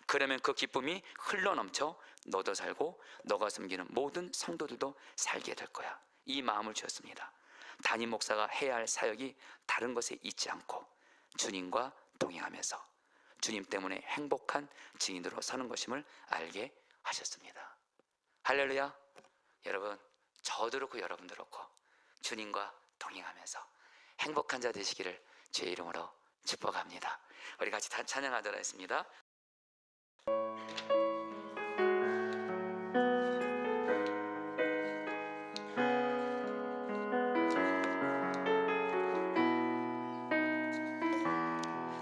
그러면 그 기쁨이 흘러넘쳐 너도 살고 너가 섬기는 모든 성도들도 살게 될 거야. 이 마음을 주었습니다. 담임 목사가 해야 할 사역이 다른 것에 있지 않고 주님과 동행하면서 주님 때문에 행복한 증인으로 사는 것임을 알게 하셨습니다. 할렐루야. 여러분, 저도 그렇고 여러분도 그렇고 주님과 동행하면서 행복한 자 되시기를 주의 이름으로 축복합니다. 우리 같이 찬양하도록 하겠습니다.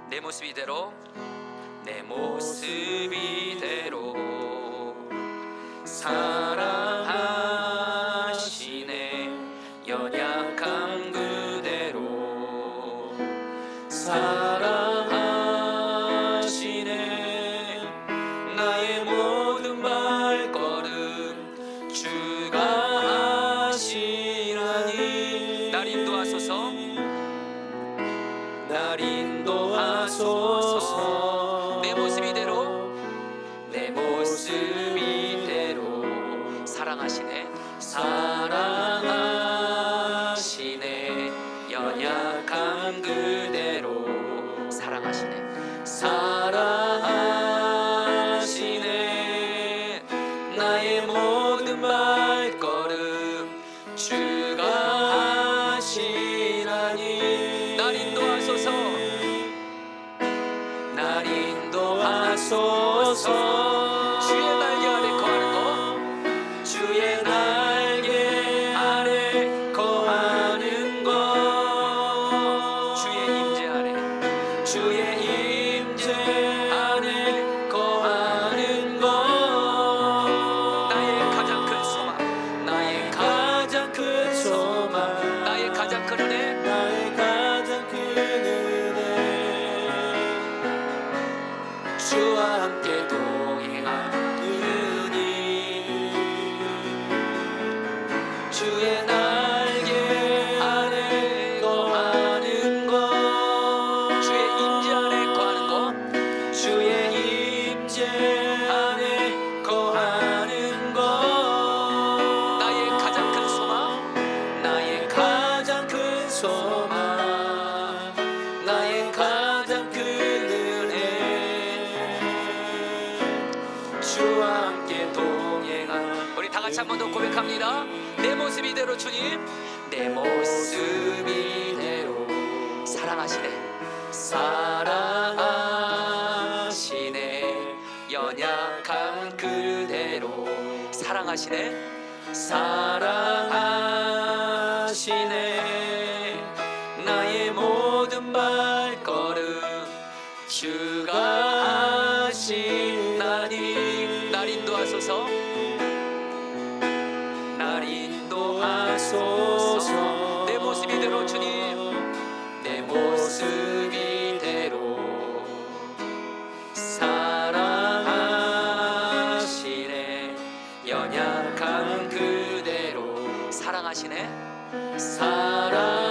내 모습 이대로, 내 모습 이대로 사랑하시네. 연약함 그대로 사랑하시네. 나의 모든 발걸음 주가 하시라니. 날 인도하소서, 날 인도하소서. 내 모습 이대로, 내 모습 이대로 사랑하시네. 사랑하시네. 연약한 그대로 사랑하시네. 사랑하시네. 나의 모든 발걸음 주가 하시라니. 날 인도하소서, 날 인도하소서. 주의 날개 아래 거하는 것, 주의 날개 아래 거하는 것, 주의 임재 아래, 주의 임재 아래 거하는 것. 나의 가장 큰 소망, 나의 가장 큰 소망, 나의 가장 큰 은혜, 나의 가장 큰 은혜. 주와 함께 동행하느니 주의 날개 아래 거하는 것, 주의 임재 안에 거하는 것, 주의 임재 안에 거하는 것. 나의 가장 큰 소망, 나의 가장 큰 소망, 나의 가장 큰 은혜. 주와 함께 동행한. 우리 다 같이 한 번 더 고백합니다. 내 모습 이대로 주님, 내 모습 이대로 사랑하시네. 사랑하시네. 연약한 그대로 사랑하시네. 사랑하시네. 인도하시네. 나의 모든 발걸음 주가 하시나니. 날 인도하소서. 날 인도하소서. 내 모습 이대로 주님, 내 모습 이대로 사랑하시네. 연약한 그대로 사랑하시네. 사랑하시네.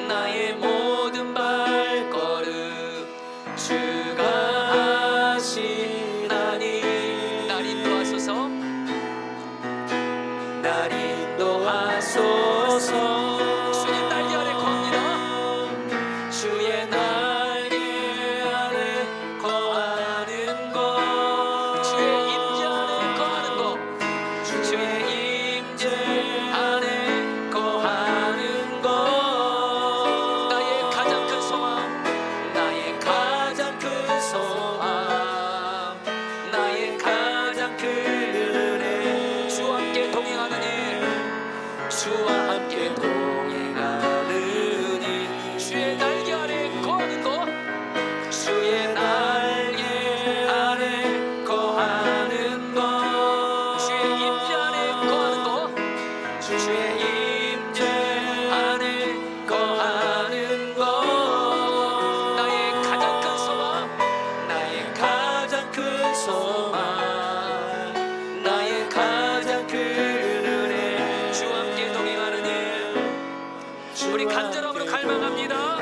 나의 모든 발걸음 주가 하시나니. 날 인도하소서. 날 인도하소서. 주님 날개 아래 거합니다. 주의 날개 아래 거하는 것. 주의 임재 안에 거하는 것. 주의 임재 안에 거하는 것. 나의 가장 큰 소망, 나의 가장 큰 소망, 나의 가장 큰 은혜. 주와 함께 동행하는 일, 주와 함께 동행하는 일. 주의 날개 아래 거하는 것. 주의 날개 아래 거하는 것. 주의 임재 안에 거하는 것. 주의 임재 안에 거하는 것. 나의 가장 큰 소망, 나의 가장 큰 소망, 나의 가장 큰 은혜. 주와 함께 동행하는 일, 우리 간절함으로 갈망합니다.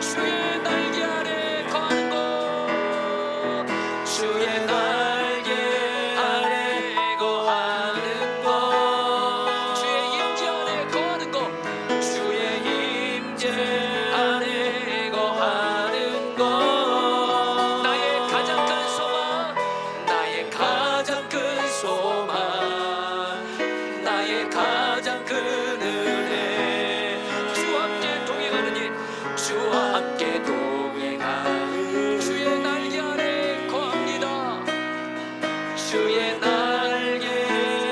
주의 날개 아래 거하는 것. 주의 날개 아래 거하는 것. 주의 임재 안에 거하는 것. 주의 임재 안에 거하는 것. 나의 가장 큰 소망, 나의 가장 큰 소망, 나의 가장 큰 은혜. 주와 함께 동행하는 일, 주와 함께 동행하는. 주의 날개 아래 거합니다. 주의 날개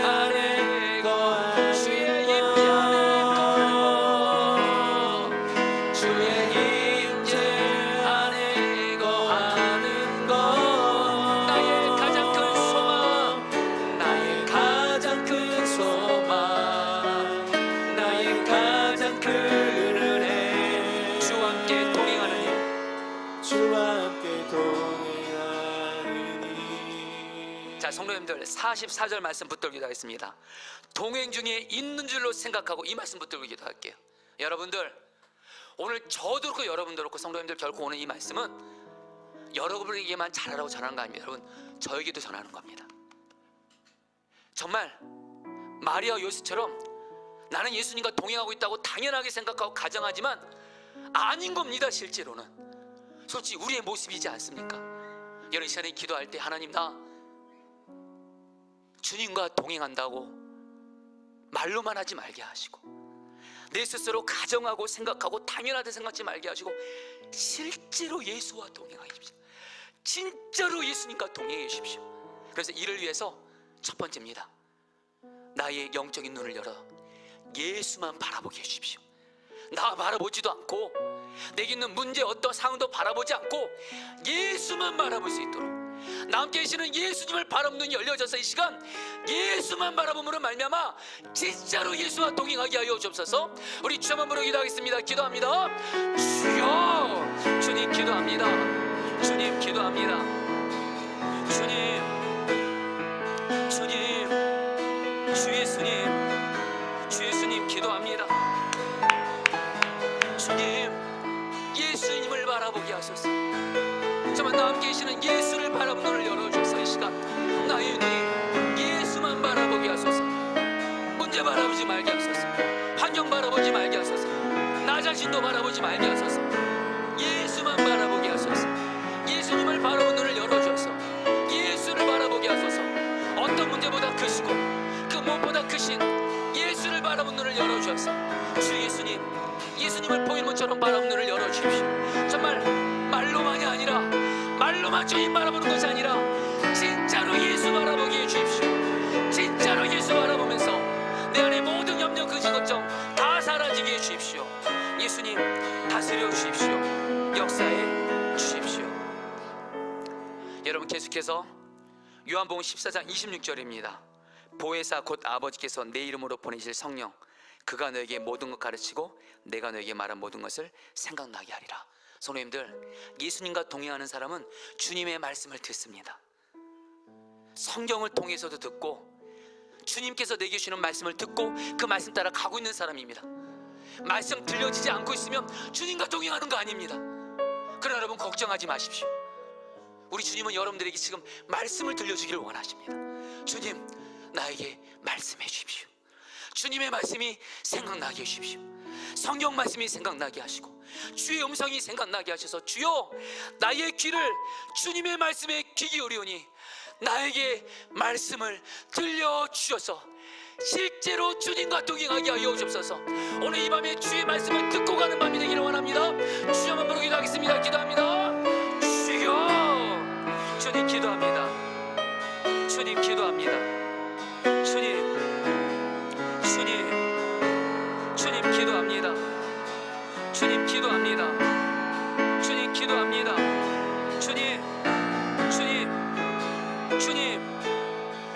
아래 거하는. 주의 임재 안에 거하는 것. 주의 임재 안에 거하는 것. 나의 가장 큰 소망, 나의 가장 큰 소망, 나의 가장 큰 은혜. 주와 함께 동행하는 일, 주와 함께 동행하리니. 자, 성도님들 44절 말씀 붙들고 기도하겠습니다. 동행 중에 있는 줄로 생각하고 이 말씀 붙들고 기도할게요. 여러분들, 오늘 저도 그렇고 여러분도 그렇고 성도님들 결코 오는 이 말씀은 여러분에게만 잘하라고 전하는 거 아닙니다. 여러분, 저에게도 전하는 겁니다. 정말 마리아 요셉처럼 나는 예수님과 동행하고 있다고 당연하게 생각하고 가정하지만 아닌 겁니다. 실제로는 솔직히 우리의 모습이지 않습니까? 여러분, 이 시간에 기도할 때 하나님, 나 주님과 동행한다고 말로만 하지 말게 하시고, 내 스스로 가정하고 생각하고 당연하게 생각하지 말게 하시고, 실제로 예수와 동행하게 해주십시오. 진짜로 예수님과 동행해 주십시오. 그래서 이를 위해서 첫 번째입니다. 나의 영적인 눈을 열어 예수만 바라보게 해주십시오. 나 바라보지도 않고 내게 있는 문제 어떤 상황도 바라보지 않고 예수만 바라볼 수 있도록, 나 함께 계시는 예수님을 바라보는 눈이 열려져서 이 시간 예수만 바라봄으로 말미암아 진짜로 예수와 동행하게 하여 주옵소서. 우리 주 한번 부르고 기도하겠습니다. 기도합니다. 주여, 주님 기도합니다. 주님 기도합니다. 주님, 주님, 주 예수님, 주 예수님 기도합니다. 주님, 예수님을 바라보게 하소서. 정말 나 함께 계시는 예수를 바라보는 눈을 열어주셔서 이 시간 나의 눈이 예수만 바라보게 하소서. 문제 바라보지 말게 하소서. 환경 바라보지 말게 하소서. 나 자신도 바라보지 말게 하소서. 예수만 바라보게 하소서. 예수님을 바라보는 눈을 열어주셔서 예수를 바라보게 하소서. 어떤 문제보다 크시고 그 무엇보다 크신 예수를 바라보는 눈을 열어주셔서 주 예수님, 예수님을 보이는 것처럼 바라보는 눈을 열어주십시오. 정말 말로만이 아니라, 말로만 주님 바라보는 것이 아니라 진짜로 예수 바라보게 해주십시오. 진짜로 예수 바라보면서 걱정 다 사라지게 해주십시오. 예수님 다스려 주십시오. 역사해 주십시오. 여러분, 계속해서 요한복음 14장 26절입니다. 보혜사 곧 아버지께서 내 이름으로 보내실 성령, 그가 너에게 모든 것 가르치고 내가 너에게 말한 모든 것을 생각나게 하리라. 성도님들, 예수님과 동행하는 사람은 주님의 말씀을 듣습니다. 성경을 통해서도 듣고 주님께서 내게 주시는 말씀을 듣고 그 말씀 따라 가고 있는 사람입니다. 말씀 들려지지 않고 있으면 주님과 동행하는 거 아닙니다. 그러나 여러분, 걱정하지 마십시오. 우리 주님은 여러분들에게 지금 말씀을 들려주기를 원하십니다. 주님, 나에게 말씀해 주십시오. 주님의 말씀이 생각나게 해주십시오. 성경 말씀이 생각나게 하시고 주의 음성이 생각나게 하셔서, 주여 나의 귀를 주님의 말씀에 귀 기울이오니 나에게 말씀을 들려주셔서 실제로 주님과 동행하게 하여 주옵소서. 오늘 이 밤에 주의 말씀을 듣고 가는 밤이 되기를 원합니다. 주여 한번 부르기도 하겠습니다. 기도합니다. 주여, 주님 기도합니다. 주님 기도합니다. 주님 기도합니다. 주님 기도합니다. 주님 기도합니다.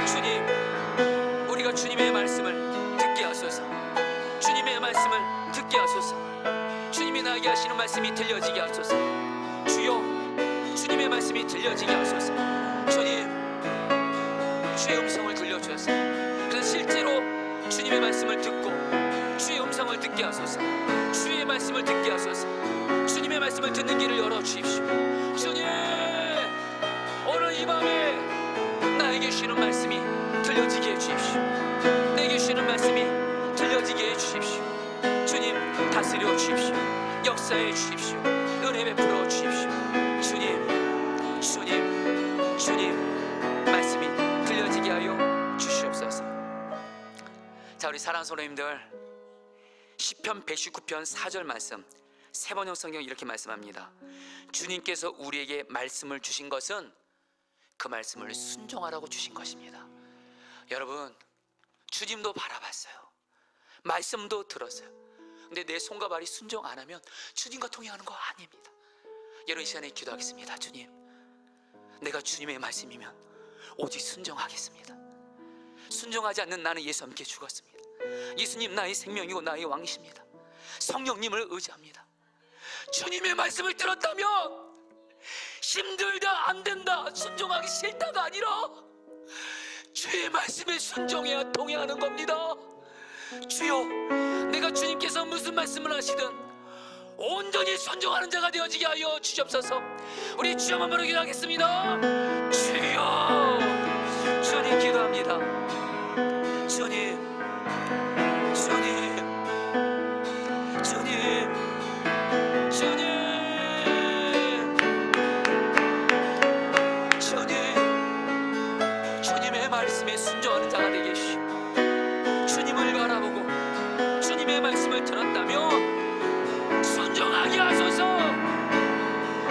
주님, 우리가 주님의 말씀을 듣게 하소서. 주님의 말씀을 듣게 하소서. 주님이 나에게 하시는 말씀이 들려지게 하소서. 주여, 주님의 말씀이 들려지게 하소서. 주님, 주의 음성을 들려주셔서 그래서 실제로 주님의 말씀을 듣고 주의 음성을 듣게 하소서. 주의 말씀을 듣게 하소서. 주님의 말씀을 듣는 길을 열어주십시오. 주님, 오늘 이 밤에 나에게 주시는 말씀이 들려지게 해주십시오. 내게 주시는 말씀이 들려지게 해주십시오. 주님 다스려 주십시오. 역사해 주십시오. 은혜 베풀어 주십시오. 주님 말씀이 들려지게 하여 주시옵소서. 자, 우리 사랑하는 성도님들, 시편 119편 4절 말씀, 세번역 성경 이렇게 말씀합니다. 주님께서 우리에게 말씀을 주신 것은 그 말씀을 순종하라고 주신 것입니다. 여러분, 주님도 바라봤어요. 말씀도 들었어요. 근데 내 손과 발이 순종 안 하면 주님과 통행하는 거 아닙니다. 여러분, 이 시간에 기도하겠습니다. 주님, 내가 주님의 말씀이면 오직 순종하겠습니다. 순종하지 않는 나는 예수 함께 죽었습니다. 예수님 나의 생명이고 나의 왕이십니다. 성령님을 의지합니다. 주님의 말씀을 들었다면 힘들다, 안 된다, 순종하기 싫다가 아니라 주의 말씀에 순종해야 동행하는 겁니다. 주여, 내가 주님께서 무슨 말씀을 하시든 온전히 순종하는 자가 되어지게 하여 주시옵소서. 우리 주여 한번 부르기도 하겠습니다. 주여, 주님 기도합니다. 주님 주님의 말씀에 순종하는 자가 되게 해주시오. 주님을 바라보고 주님의 말씀을 들었다면 순종하게 하소서.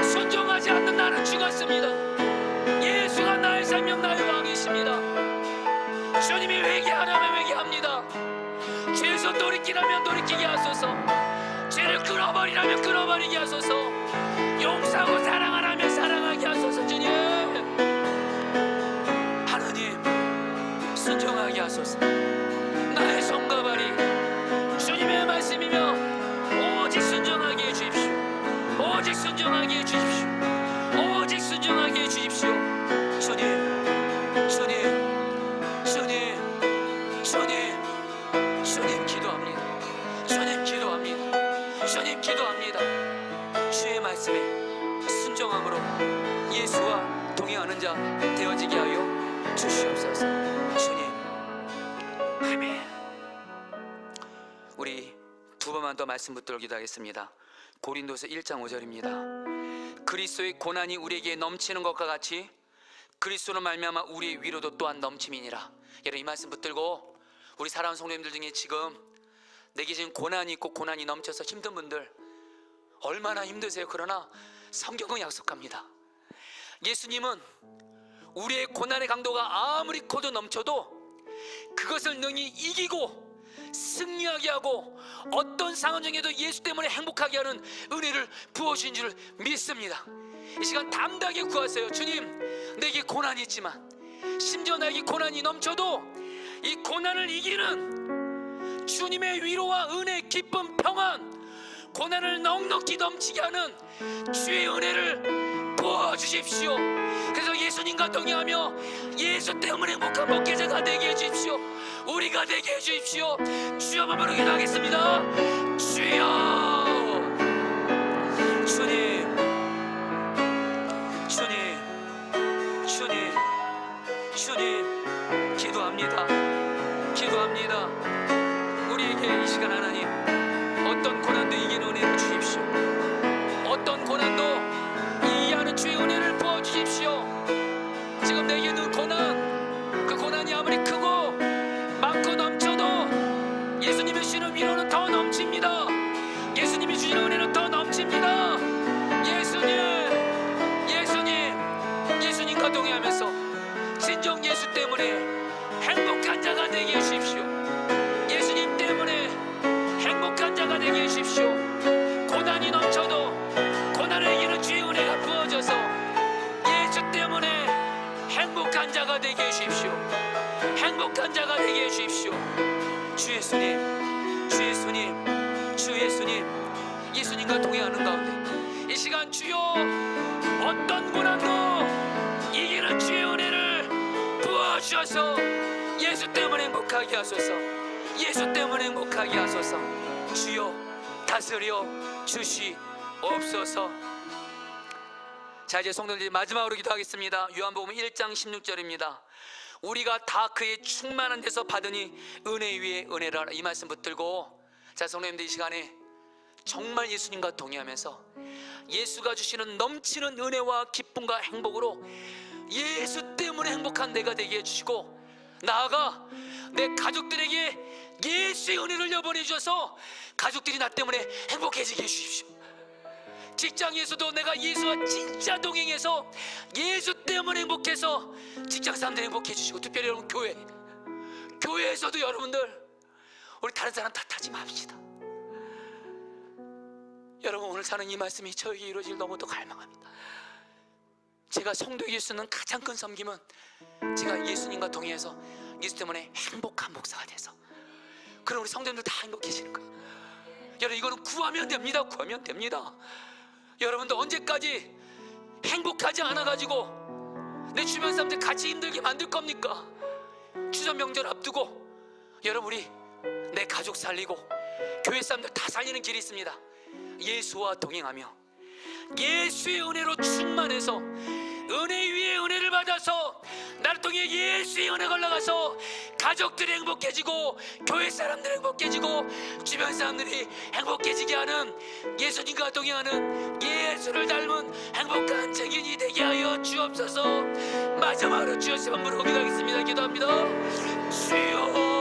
순종하지 않는 나는 죽었습니다. 예수가 나의 생명, 나의 왕이십니다. 주님이 회개하라면 회개합니다. 죄에서 돌이키라면 돌이키게 하소서. 죄를 끊어버리라면 끊어버리게 하소서. 용서하고 사랑하라면 사랑하게 하소서. 주님, 하나님 순종하게 하소서. 나의 손과 발이 주님의 말씀이며 오직 순종하게 해주십시오. 오직 순종하게 해주십시오. 오직 순종하게 해주십시오. 주님 기도합니다. 주님 기도합니다. 주의 말씀에 순종함으로 예수와 동행하는 자 되어지게 하여 주시옵소서. 주님, 아멘. 우리 두 번만 더 말씀 붙들어 기도하겠습니다. 고린도서 1장 5절입니다. 그리스도의 고난이 우리에게 넘치는 것과 같이 그리스도로 말미암아 우리의 위로도 또한 넘침이니라. 여러분, 이 말씀 붙들고 우리 사랑하는 성도님들 중에 지금 내게 지금 고난이 있고 고난이 넘쳐서 힘든 분들 얼마나 힘드세요. 그러나 성경은 약속합니다. 예수님은 우리의 고난의 강도가 아무리 커도 넘쳐도 그것을 능히 이기고 승리하게 하고 어떤 상황 중에도 예수 때문에 행복하게 하는 은혜를 부어주신 줄 믿습니다. 이 시간 담대하게 구하세요. 주님, 내게 고난이 있지만, 심지어 나에게 고난이 넘쳐도 이 고난을 이기는 주님의 위로와 은혜, 기쁨, 평안, 고난을 넉넉히 넘치게 하는 주의 은혜를 부어주십시오. 그래서 예수님과 동행하며 예수 때문에 행복한 목회자가 되게 해주십시오. 우리가 되게 해주십시오. 주여, 한번 기도하겠습니다. 주여, 주님, 주님, 주님, 주님, 기도합니다. 기도합니다. 우리에게 이 시간 하나님, 어떤 고난도 이기는 은혜를 주십시오. 어떤 고난도 이해하는 주의 은혜를 부어주십시오. 지금 내게 있는 고난, 그 고난이 아무리 크고 많고 넘쳐도 예수님이 주시는 위로는 더 넘칩니다. 예수님이 주시는 은혜는 더 넘칩니다. 예수님, 예수님, 예수님과 동행하면서 진정 예수 때문에 행복한 자가 되게 해주십시오. 예수님 때문에 행복한 자가 되게 해주십시오. 고난이 넘쳐도 고난을 이기는 주의 은혜가 부어져서 예수 때문에 행복한 자가 되게 해주십시오. 행복한 자가 되게 해주십시오. 주 예수님, 주 예수님, 주 예수님, 예수님과 동행하는 가운데 이 시간 주여, 어떤 고난도 이기는 주의 은혜를 부어주셔서 예수 때문에 행복하게 하소서. 예수 때문에 행복하게 하소서. 주여, 다스려 주시옵소서. 자, 이제 성도들 마지막으로 기도하겠습니다. 요한복음 1장 16절입니다. 우리가 다 그의 충만한 데서 받으니 은혜 위에 은혜를 하라. 이 말씀 붙들고, 자, 성도님들 이 시간에 정말 예수님과 동의하면서 예수가 주시는 넘치는 은혜와 기쁨과 행복으로 예수 때문에 행복한 내가 되게 해주시고, 나아가 내 가족들에게 예수의 은혜를 여보내 주셔서 가족들이 나 때문에 행복해지게 해주십시오. 직장에서도 내가 예수와 진짜 동행해서 예수 때문에 행복해서 직장 사람들 행복해 주시고, 특별히 여러분 교회에서도 여러분들 우리 다른 사람 탓하지 맙시다. 여러분, 오늘 사는 이 말씀이 저에게 이루어질 너무도 갈망합니다. 제가 성도에게 쓰는 가장 큰 섬김은 제가 예수님과 동행해서 예수 때문에 행복한 목사가 돼서 그럼 우리 성도님들 다 행복해지는 거예요. 여러분, 이거는 구하면 됩니다. 구하면 됩니다. 여러분도 언제까지 행복하지 않아가지고 내 주변 사람들 같이 힘들게 만들 겁니까? 추석 명절 앞두고 여러분, 우리 내 가족 살리고 교회 사람들 다 살리는 길이 있습니다. 예수와 동행하며 예수의 은혜로 충만해서 은혜 위에 은혜를 받아서 나를 통해 예수의 은혜가 올라가서 가족들이 행복해지고 교회 사람들이 행복해지고 주변 사람들이 행복해지게 하는, 예수님과 동행하는 예수를 닮은 행복한 증인이 되게 하여 주옵소서. 마지막으로 주여 세 번 부르고 기도하겠습니다. 기도합니다. 주여,